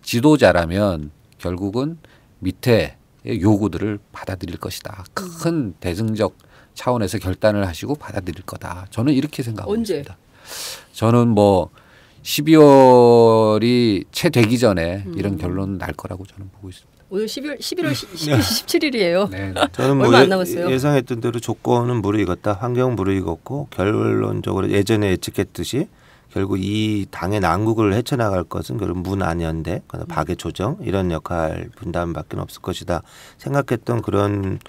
지도자라면 결국은 밑에 요구들을 받아들일 것이다. 큰 대승적 차원에서 결단을 하시고 받아들일 거다. 저는 이렇게 생각하고 있습니다. 저는 뭐 12월이 채 되기 전에 이런 결론 날 거라고 저는 보고 있습니다. 오늘 11월 17일이에요. 네. 저는 뭐 얼마 안 남았어요. 예상했던 대로 조건은 무르익었다. 환경은 무르익었고 결론적으로 예전에 예측했듯이 결국 이 당의 난국을 헤쳐나갈 것은 결국 문안연대, 박의 조정 이런 역할 분담밖에 없을 것이다. 생각했던 그런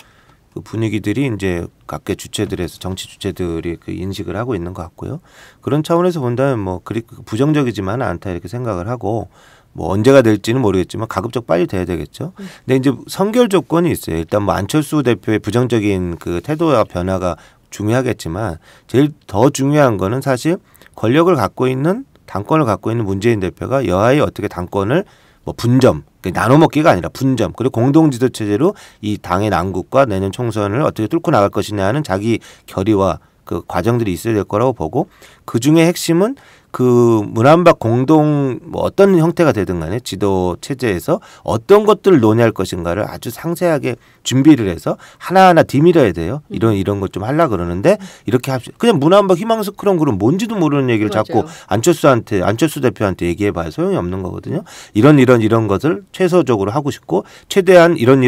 그 분위기들이 이제 각계 주체들에서 정치 주체들이 그 인식을 하고 있는 것 같고요. 그런 차원에서 본다면 뭐 그리 부정적이지만은 않다 이렇게 생각을 하고 뭐 언제가 될지는 모르겠지만 가급적 빨리 돼야 되겠죠. 근데 이제 선결 조건이 있어요. 일단 뭐 안철수 대표의 부정적인 그 태도와 변화가 중요하겠지만 제일 더 중요한 거는 사실 권력을 갖고 있는 당권을 갖고 있는 문재인 대표가 여하의 어떻게 당권을 뭐 분점, 나눠 먹기가 아니라 분점, 그리고 공동 지도 체제로 이 당의 난국과 내년 총선을 어떻게 뚫고 나갈 것이냐는 자기 결의와 그 과정들이 있어야 될 거라고 보고 그 중에 핵심은 그 문안박 공동 뭐 어떤 형태가 되든 간에 지도 체제에서 어떤 것들을 논의할 것인가를 아주 상세하게 준비를 해서 하나하나 디밀어야 돼요. 이런 것 좀 하려 그러는데 이렇게 그냥 문안박 희망석 그런 거는 뭔지도 모르는 얘기를 맞아요. 자꾸 안철수 대표한테 얘기해봐야 소용이 없는 거거든요. 이런 것을 최소적으로 하고 싶고 최대한 이런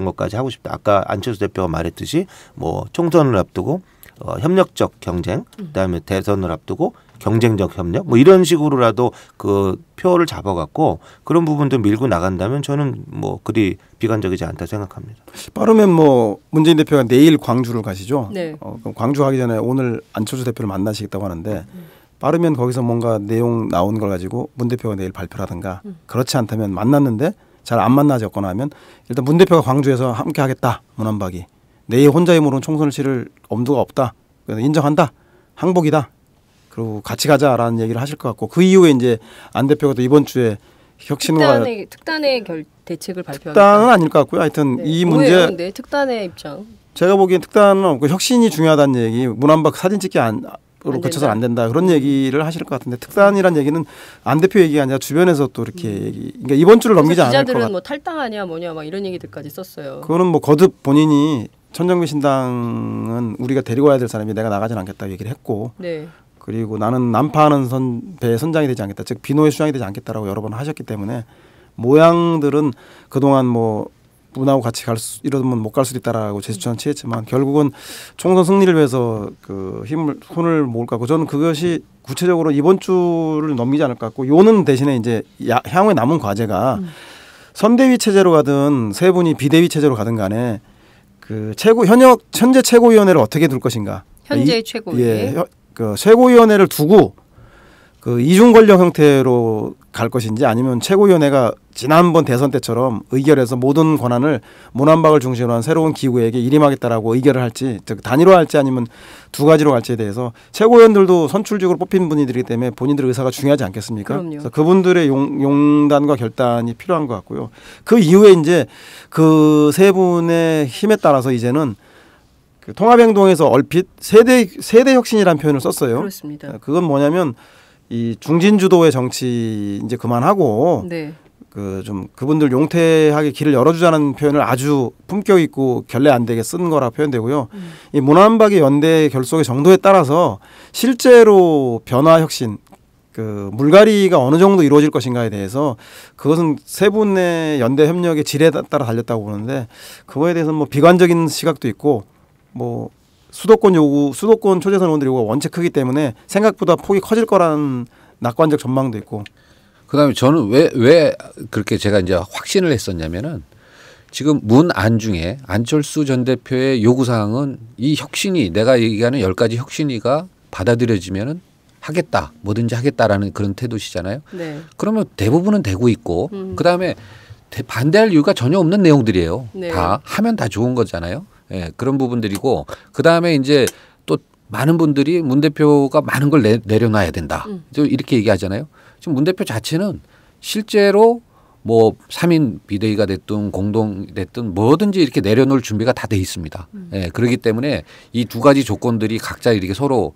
것까지 하고 싶다. 아까 안철수 대표가 말했듯이 뭐 총선을 앞두고 협력적 경쟁, 그다음에 대선을 앞두고 경쟁적 협력, 뭐 이런 식으로라도 그 표를 잡아갖고 그런 부분도 밀고 나간다면 저는 뭐 그리 비관적이지 않다 생각합니다. 빠르면 뭐 문재인 대표가 내일 광주를 가시죠. 네. 그럼 광주 가기 전에 오늘 안철수 대표를 만나시겠다고 하는데 빠르면 거기서 뭔가 내용 나온 걸 가지고 문 대표가 내일 발표를 하든가 그렇지 않다면 만났는데 잘 안 만나졌거나 하면 일단 문 대표가 광주에서 함께 하겠다. 문안박이. 내일 혼자 힘으로는 총선을 치를 엄두가 없다. 그래서 인정한다. 항복이다. 그리고 같이 가자라는 얘기를 하실 것 같고 그 이후에 이제 안 대표가 또 이번 주에 혁신과 특단의 대책을 발표하겠다. 특단은 아닐 것 같고요. 하여튼 네. 이 뭐예요, 문제 근데 특단의 입장. 제가 보기엔 특단은 없고 혁신이 중요하다는 얘기 문안박 사진 찍기 으로 그쳐서는 안 된다 그런 얘기를 하실 것 같은데 특단이란 얘기는 안 대표 얘기가 아니라 주변에서 또 이렇게 얘기 그러니까 이번 주를 넘기지 않을 것 같아요. 기자들은 뭐 탈당하냐 뭐냐 막 이런 얘기들까지 썼어요. 그거는 뭐 거듭 본인이 천정배 신당은 우리가 데리고 와야 될 사람이 내가 나가진 않겠다 얘기를 했고 네. 그리고 나는 난파하는 배의 선장이 되지 않겠다 즉 비노의 수장이 되지 않겠다라고 여러 번 하셨기 때문에 모양들은 그동안 뭐 문하고 같이 이러면 못 갈 수도 있다라고 제스처는 취했지만 결국은 총선 승리를 위해서 그 손을 모을 것 같고 저는 그것이 구체적으로 이번 주를 넘기지 않을 것 같고 요는 대신에 이제 향후에 남은 과제가 선대위 체제로 가든 세 분이 비대위 체제로 가든 간에 그 현재 최고위원회를 어떻게 둘 것인가. 현재 최고위원. 예, 그 최고위원회를 두고 그 이중 권력 형태로 갈 것인지 아니면 최고위원회가 지난번 대선 때처럼 의결해서 모든 권한을 문안박을 중심으로 한 새로운 기구에게 일임하겠다라고 의결을 할지 즉 단일화할지 아니면 두 가지로 갈지에 대해서 최고위원들도 선출직으로 뽑힌 분들이기 때문에 본인들의 의사가 중요하지 않겠습니까? 그럼요. 그래서 그분들의 용단과 결단이 필요한 것 같고요. 그 이후에 이제 그 세 분의 힘에 따라서 이제는 그 통합행동에서 얼핏 세대 혁신이라는 표현을 썼어요. 그렇습니다. 그건 뭐냐면 이 중진주도의 정치 이제 그만하고 네. 그 좀 그분들 용퇴하게 길을 열어주자는 표현을 아주 품격 있고 결례 안 되게 쓴 거라 표현되고요. 이 문안박의 연대 결속의 정도에 따라서 실제로 변화 혁신 그 물갈이가 어느 정도 이루어질 것인가에 대해서 그것은 세 분의 연대 협력의 질에 따라 달렸다고 보는데 그거에 대해서는 뭐 비관적인 시각도 있고 뭐 수도권 초재선 의원들 요구가 원체 크기 때문에 생각보다 폭이 커질 거라는 낙관적 전망도 있고. 그다음에 저는 왜 그렇게 제가 이제 확신을 했었냐면은 지금 문안 중에 안철수 전 대표의 요구 사항은 이 혁신이 내가 얘기하는 10가지 혁신위가 받아들여지면은 하겠다, 뭐든지 하겠다라는 그런 태도시잖아요. 네. 그러면 대부분은 되고 있고 그다음에 반대할 이유가 전혀 없는 내용들이에요. 네. 다 하면 다 좋은 거잖아요. 예, 그런 부분들이고 그다음에 이제 또 많은 분들이 문 대표가 많은 걸 내려놔야 된다. 이렇게 얘기하잖아요. 지금 문 대표 자체는 실제로 뭐 3인 비대위가 됐든 공동 됐든 뭐든지 이렇게 내려놓을 준비가 다 돼 있습니다. 예, 그렇기 때문에 이 두 가지 조건들이 각자 이렇게 서로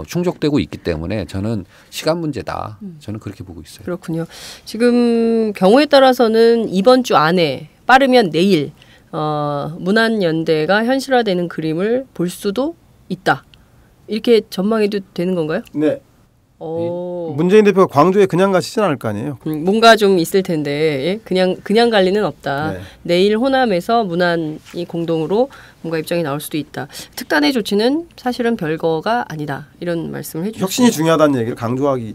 충족되고 있기 때문에 저는 시간 문제다. 저는 그렇게 보고 있어요. 그렇군요. 지금 경우에 따라서는 이번 주 안에 빠르면 내일 문안연대가 현실화되는 그림을 볼 수도 있다. 이렇게 전망해도 되는 건가요? 네. 문재인 대표가 광주에 그냥 가시진 않을 거 아니에요. 뭔가 좀 있을 텐데 그냥 갈 리는 없다. 네. 내일 호남에서 문안이 공동으로 뭔가 입장이 나올 수도 있다. 특단의 조치는 사실은 별거가 아니다. 이런 말씀을 해주셨습니다. 혁신이 중요하다는 얘기를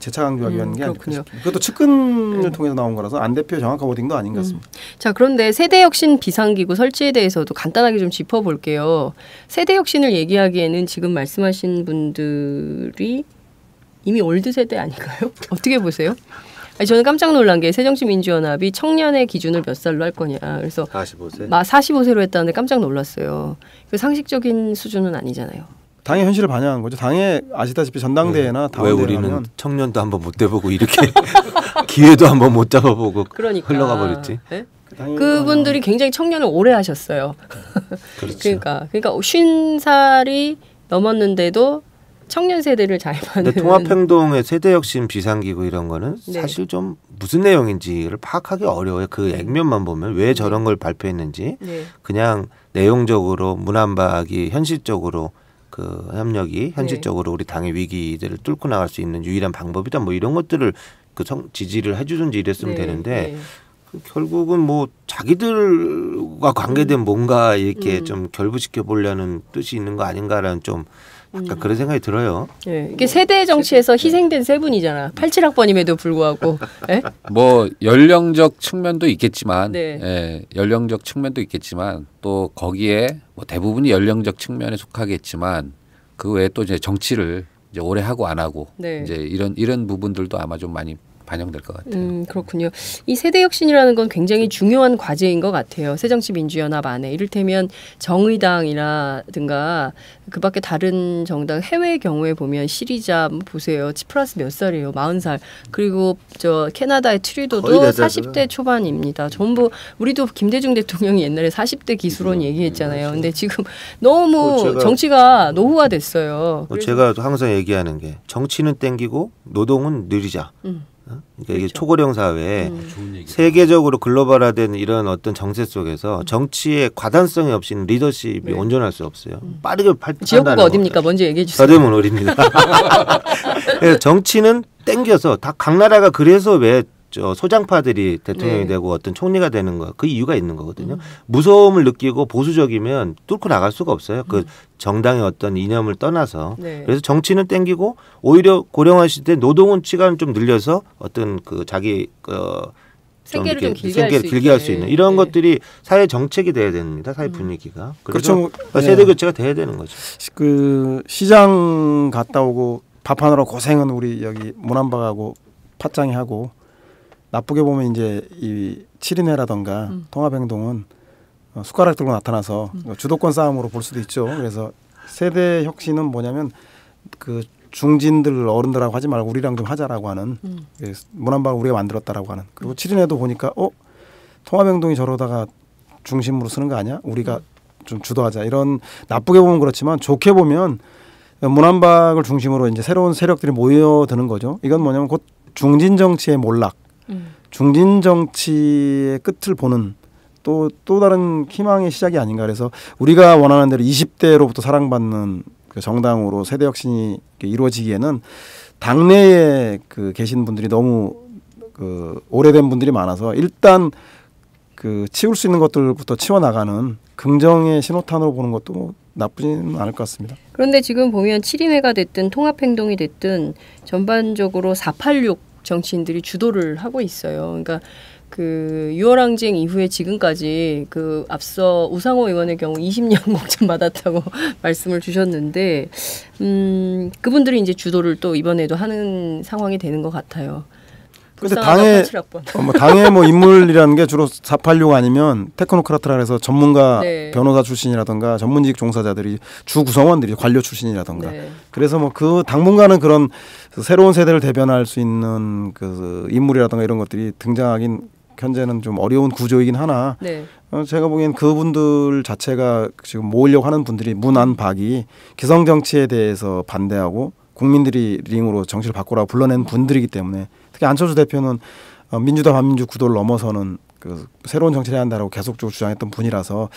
재차 강조하기 위한 게 아니고 그것도 측근을 통해서 나온 거라서 안 대표의 정확한 워딩도 아닌 것 같습니다. 자, 그런데 세대혁신 비상기구 설치에 대해서도 간단하게 좀 짚어볼게요. 세대혁신을 얘기하기에는 지금 말씀하신 분들이 이미 올드 세대 아닌가요? 어떻게 보세요? 아니, 저는 깜짝 놀란 게 새정치민주연합이 청년의 기준을 몇 살로 할 거냐. 그래서 45세. 45세로 했다는데 깜짝 놀랐어요. 그 상식적인 수준은 아니잖아요. 당의 현실을 반영한 거죠. 당에 아시다시피 전당대회나 왜 우리는 청년도 한번 못 돼보고 이렇게 기회도 한번 못 잡아보고 그러니까. 흘러가 버렸지. 네? 그분들이 굉장히 청년을 오래 하셨어요. 그렇죠. 그러니까 50살이 넘었는데도 청년 세대를 자임하는. 통합행동의 세대혁신 비상기구 이런 거는 네. 사실 좀 무슨 내용인지를 파악하기 어려워요. 그 액면만 보면 왜 저런 걸 발표했는지 네. 그냥 내용적으로 문안박이 현실적으로 그 협력이 현실적으로 우리 당의 위기들을 뚫고 나갈 수 있는 유일한 방법이다. 뭐 이런 것들을 그 지지를 해주든지 이랬으면 되는데 결국은 뭐 자기들과 관계된 뭔가 이렇게 좀 결부시켜 보려는 뜻이 있는 거 아닌가라는 좀 약간 그런 생각이 들어요. 네. 이게 세대 정치에서 희생된 세 분이잖아. 87학번임에도 불구하고. 네? 뭐 연령적 측면도 있겠지만, 네. 예, 연령적 측면도 있겠지만 또 거기에 뭐 대부분이 연령적 측면에 속하겠지만 그 외에 또 이제 정치를 이제 오래 하고 안 하고 네. 이제 이런 부분들도 아마 좀 많이 반영될 것 같아요. 그렇군요. 이 세대혁신이라는 건 굉장히 중요한 과제인 것 같아요. 새정치민주연합 안에 이를테면 정의당이라든가 그밖에 다른 정당 해외의 경우에 보면 시리자 보세요. 치프라스 몇 살이에요? 40살. 그리고 저 캐나다의 트류도도 40대 초반입니다. 전부 우리도 김대중 대통령이 옛날에 40대 기수론 얘기했잖아요. 근데 지금 너무 정치가 노후화됐어요. 제가 항상 얘기하는 게 정치는 땡기고 노동은 느리자. 그러니까 이게 초고령 사회에 세계적으로 글로벌화된 이런 어떤 정세 속에서 정치의 과단성이 없이는 리더십이 온전할 수 없어요. 빠르게 지역구가 어딥니까? 먼저 얘기해 주세요. 서대문 어립니다. 정치는 땡겨서 다 각 나라가 그래서 왜 소장파들이 대통령이 되고 어떤 총리가 되는 거 그 이유가 있는 거거든요. 무서움을 느끼고 보수적이면 뚫고 나갈 수가 없어요. 그 정당의 어떤 이념을 떠나서. 그래서 정치는 땡기고 오히려 고령화 시대 노동은 시간을 좀 늘려서 어떤 그 자기 생계를 좀 길게 할 수 있는 이런 것들이 사회 정책이 돼야 됩니다. 사회 분위기가. 그렇죠. 세대 교체가 돼야 되는 거죠. 그 시장 갔다 오고 밥하느라 고생은 우리 여기 문안박하고 팥장이 하고 나쁘게 보면 이제 이 7인회라던가 통합행동은 숟가락 들고 나타나서 주도권 싸움으로 볼 수도 있죠. 그래서 세대 혁신은 뭐냐면 그 중진들 어른들하고 하지 말고 우리랑 좀 하자라고 하는 문안박을 우리가 만들었다라고 하는. 그리고 7인회도 보니까 통합행동이 저러다가 중심으로 쓰는 거 아니야? 우리가 좀 주도하자. 이런 나쁘게 보면 그렇지만 좋게 보면 문안박을 중심으로 이제 새로운 세력들이 모여드는 거죠. 이건 뭐냐면 곧 중진 정치의 몰락. 중진 정치의 끝을 보는 또 다른 희망의 시작이 아닌가. 그래서 우리가 원하는 대로 20대로부터 사랑받는 그 정당으로 세대 혁신이 이루어지기에는 당내에 그 계신 분들이 너무 그 오래된 분들이 많아서 일단 그 치울 수 있는 것들부터 치워나가는 긍정의 신호탄으로 보는 것도 나쁘지는 않을 것 같습니다. 그런데 지금 보면 7인회가 됐든 통합행동이 됐든 전반적으로 486 정치인들이 주도를 하고 있어요. 그러니까 그 6월 항쟁 이후에 지금까지 그 앞서 우상호 의원의 경우 20년 공천 받았다고 말씀을 주셨는데 그분들이 이제 주도를 또 이번에도 하는 상황이 되는 것 같아요. 근데 당의 뭐 인물이라는 게 주로 486 아니면 테크노크라트라 해서 전문가 네. 변호사 출신이라든가 전문직 종사자들이 주 구성원들이 관료 출신이라든가 네. 그래서 뭐 그 당분간은 그런 새로운 세대를 대변할 수 있는 그 인물이라든가 이런 것들이 등장하긴 현재는 좀 어려운 구조이긴 하나 네. 제가 보기엔 그분들 자체가 지금 모으려고 하는 분들이 문안박이 기성 정치에 대해서 반대하고 국민들이 링으로 정치를 바꾸라고 불러낸 분들이기 때문에 특히 안철수 대표는 민주당 반민주 구도를 넘어서는 그 새로운 정치를 해야 한다라고 계속적으로 주장했던 분이라서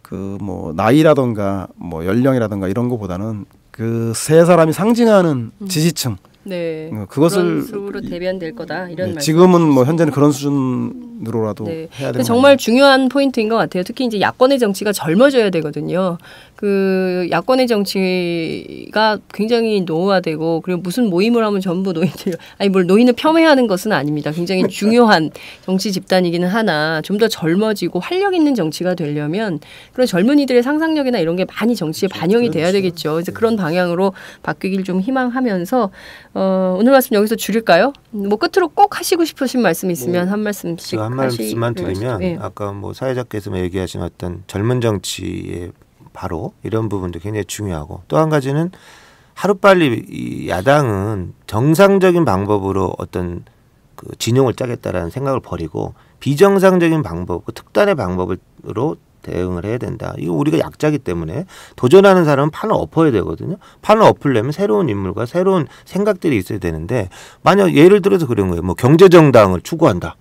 그 뭐 나이라든가 뭐 연령이라든가 이런 거보다는 그 세 사람이 상징하는 지지층 네. 그것을 그런 식으로 대변될 거다 이런 말씀. 지금은 뭐 현재는 그런 수준으로라도 네. 해야 되는 정말 중요한 포인트인 것 같아요. 특히 이제 야권의 정치가 젊어져야 되거든요. 그 야권의 정치가 굉장히 노후화되고 그리고 무슨 모임을 하면 전부 노인들 아니 뭘 노인을 폄훼하는 것은 아닙니다. 굉장히 중요한 정치 집단이기는 하나 좀 더 젊어지고 활력 있는 정치가 되려면 그런 젊은이들의 상상력이나 이런 게 많이 정치에 반영이 돼야 되겠죠. 그래서 그런 방향으로 바뀌길 좀 희망하면서 오늘 말씀 여기서 줄일까요? 뭐 끝으로 꼭 하시고 싶으신 말씀 있으면 한 말씀씩 제가 한 말씀만 드리면 네. 아까 뭐 사회자께서 얘기하신 어떤 젊은 정치의 바로 이런 부분도 굉장히 중요하고 또 한 가지는 하루빨리 이 야당은 정상적인 방법으로 어떤 그 진영을 짜겠다라는 생각을 버리고 비정상적인 방법, 특단의 방법으로 대응을 해야 된다. 이거 우리가 약자기 때문에 도전하는 사람은 판을 엎어야 되거든요. 판을 엎으려면 새로운 인물과 새로운 생각들이 있어야 되는데 만약 예를 들어서 그런 거예요. 뭐 경제정당을 추구한다.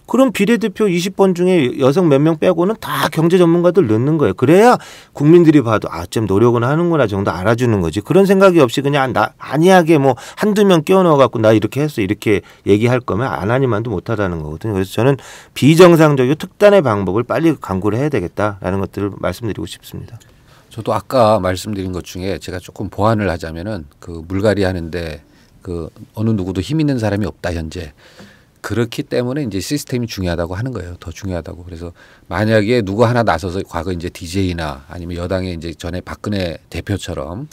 그럼 비례대표 20번 중에 여성 몇 명 빼고는 다 경제 전문가들 넣는 거예요. 그래야 국민들이 봐도 좀 노력은 하는구나 정도 알아주는 거지. 그런 생각이 없이 그냥 안이하게 뭐 한두 명 끼워 넣어갖고 나 이렇게 했어 이렇게 얘기할 거면 안 하니만도 못하다는 거거든요. 그래서 저는 비정상적이고 특단의 방법을 빨리 강구를 해야 되겠다라는 것들을 말씀드리고 싶습니다. 저도 아까 말씀드린 것 중에 제가 조금 보완을 하자면은 그 물갈이 하는데 그 어느 누구도 힘 있는 사람이 없다 현재. 그렇기 때문에 이제 시스템이 중요하다고 하는 거예요. 더 중요하다고. 그래서 만약에 누구 하나 나서서 과거 이제 DJ나 아니면 여당의 이제 전에 박근혜 대표처럼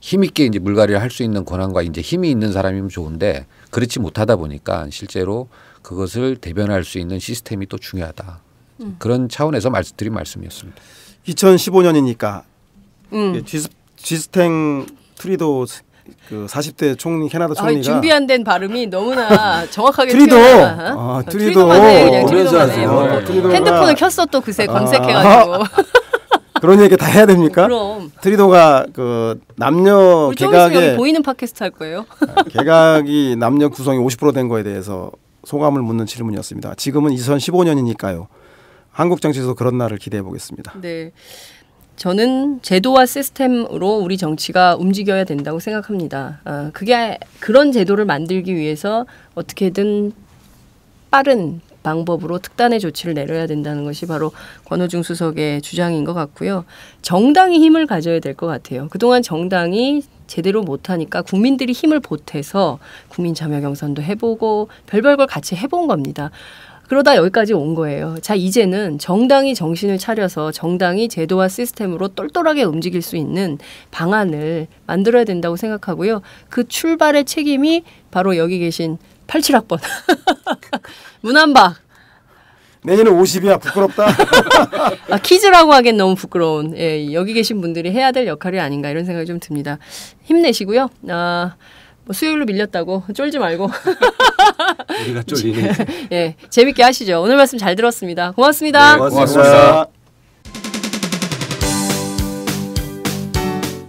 힘 있게 이제 물갈이를 할 수 있는 권한과 이제 힘이 있는 사람이면 좋은데 그렇지 못하다 보니까 실제로 그것을 대변할 수 있는 시스템이 또 중요하다. 그런 차원에서 드린 말씀이었습니다. 2015년이니까 G스탱 트리도 그 40대 총리 캐나다 총리가 준비 안 된 발음이 너무나 정확하게 트리도 트리도 핸드폰을 켰어 또 그새 검색해가지고 그런 얘기 다 해야 됩니까? 그럼 트리도가 그 남녀 개각에 보이는 팟캐스트 할 거예요. 개각이 남녀 구성이 50% 된 거에 대해서 소감을 묻는 질문이었습니다. 지금은 2015년이니까요. 한국 정치에서 그런 날을 기대해 보겠습니다. 네. 저는 제도와 시스템으로 우리 정치가 움직여야 된다고 생각합니다. 그게 그런 제도를 만들기 위해서 어떻게든 빠른 방법으로 특단의 조치를 내려야 된다는 것이 바로 권오중 수석의 주장인 것 같고요. 정당이 힘을 가져야 될 것 같아요. 그동안 정당이 제대로 못하니까 국민들이 힘을 보태서 국민 참여 경선도 해보고 별별 걸 같이 해본 겁니다. 그러다 여기까지 온 거예요. 자, 이제는 정당이 정신을 차려서 정당이 제도와 시스템으로 똘똘하게 움직일 수 있는 방안을 만들어야 된다고 생각하고요. 그 출발의 책임이 바로 여기 계신 87학번 문한박. 내년에 50이야 부끄럽다. 퀴즈라고 하기엔 너무 부끄러운 여기 계신 분들이 해야 될 역할이 아닌가 이런 생각이 좀 듭니다. 힘내시고요. 뭐 수요일로 밀렸다고 쫄지 말고 우리가 쫄리네. 예, 재밌게 하시죠. 오늘 말씀 잘 들었습니다. 고맙습니다. 네, 고맙습니다.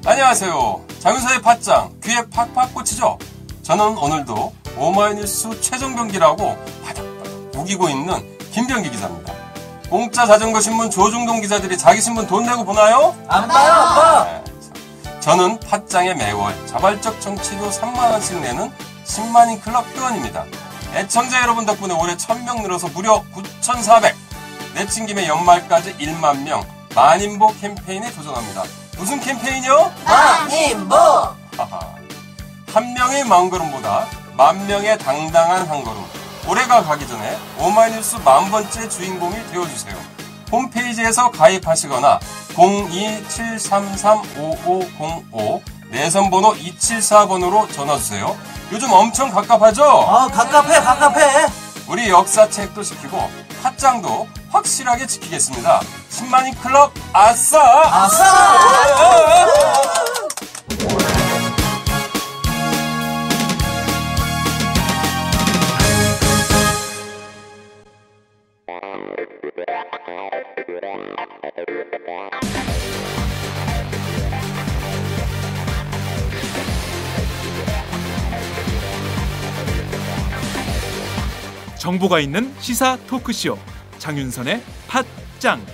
안녕하세요. 장윤서의 팟짱 귀에 팍팍 꽂히죠. 저는 오늘도 오마이뉴스 최종 경기라고 바닥바닥 우기고 있는 김병기 기자입니다. 공짜 자전거 신문 조중동 기자들이 자기 신문 돈 내고 보나요? 안 봐요, 아빠. 네. 저는 팟짱에 매월 자발적 정치료 3만 원씩 내는 10만인 클럽 회원입니다. 애청자 여러분 덕분에 올해 1000명 늘어서 무려 9,400. 내친 김에 연말까지 1만 명 만인보 캠페인에 도전합니다. 무슨 캠페인이요? 만인보. 한 명의 마음걸음보다 만 명의 당당한 한 걸음. 올해가 가기 전에 오마이뉴스 10,000번째 주인공이 되어주세요. 홈페이지에서 가입하시거나 02-733-5505 내선번호 274번으로 전화주세요. 요즘 엄청 갑갑하죠? 갑갑해. 우리 역사책도 지키고 팟짱도 확실하게 지키겠습니다. 10만인 클럽 아싸! 정보가 있는 시사 토크쇼 장윤선의 팟짱.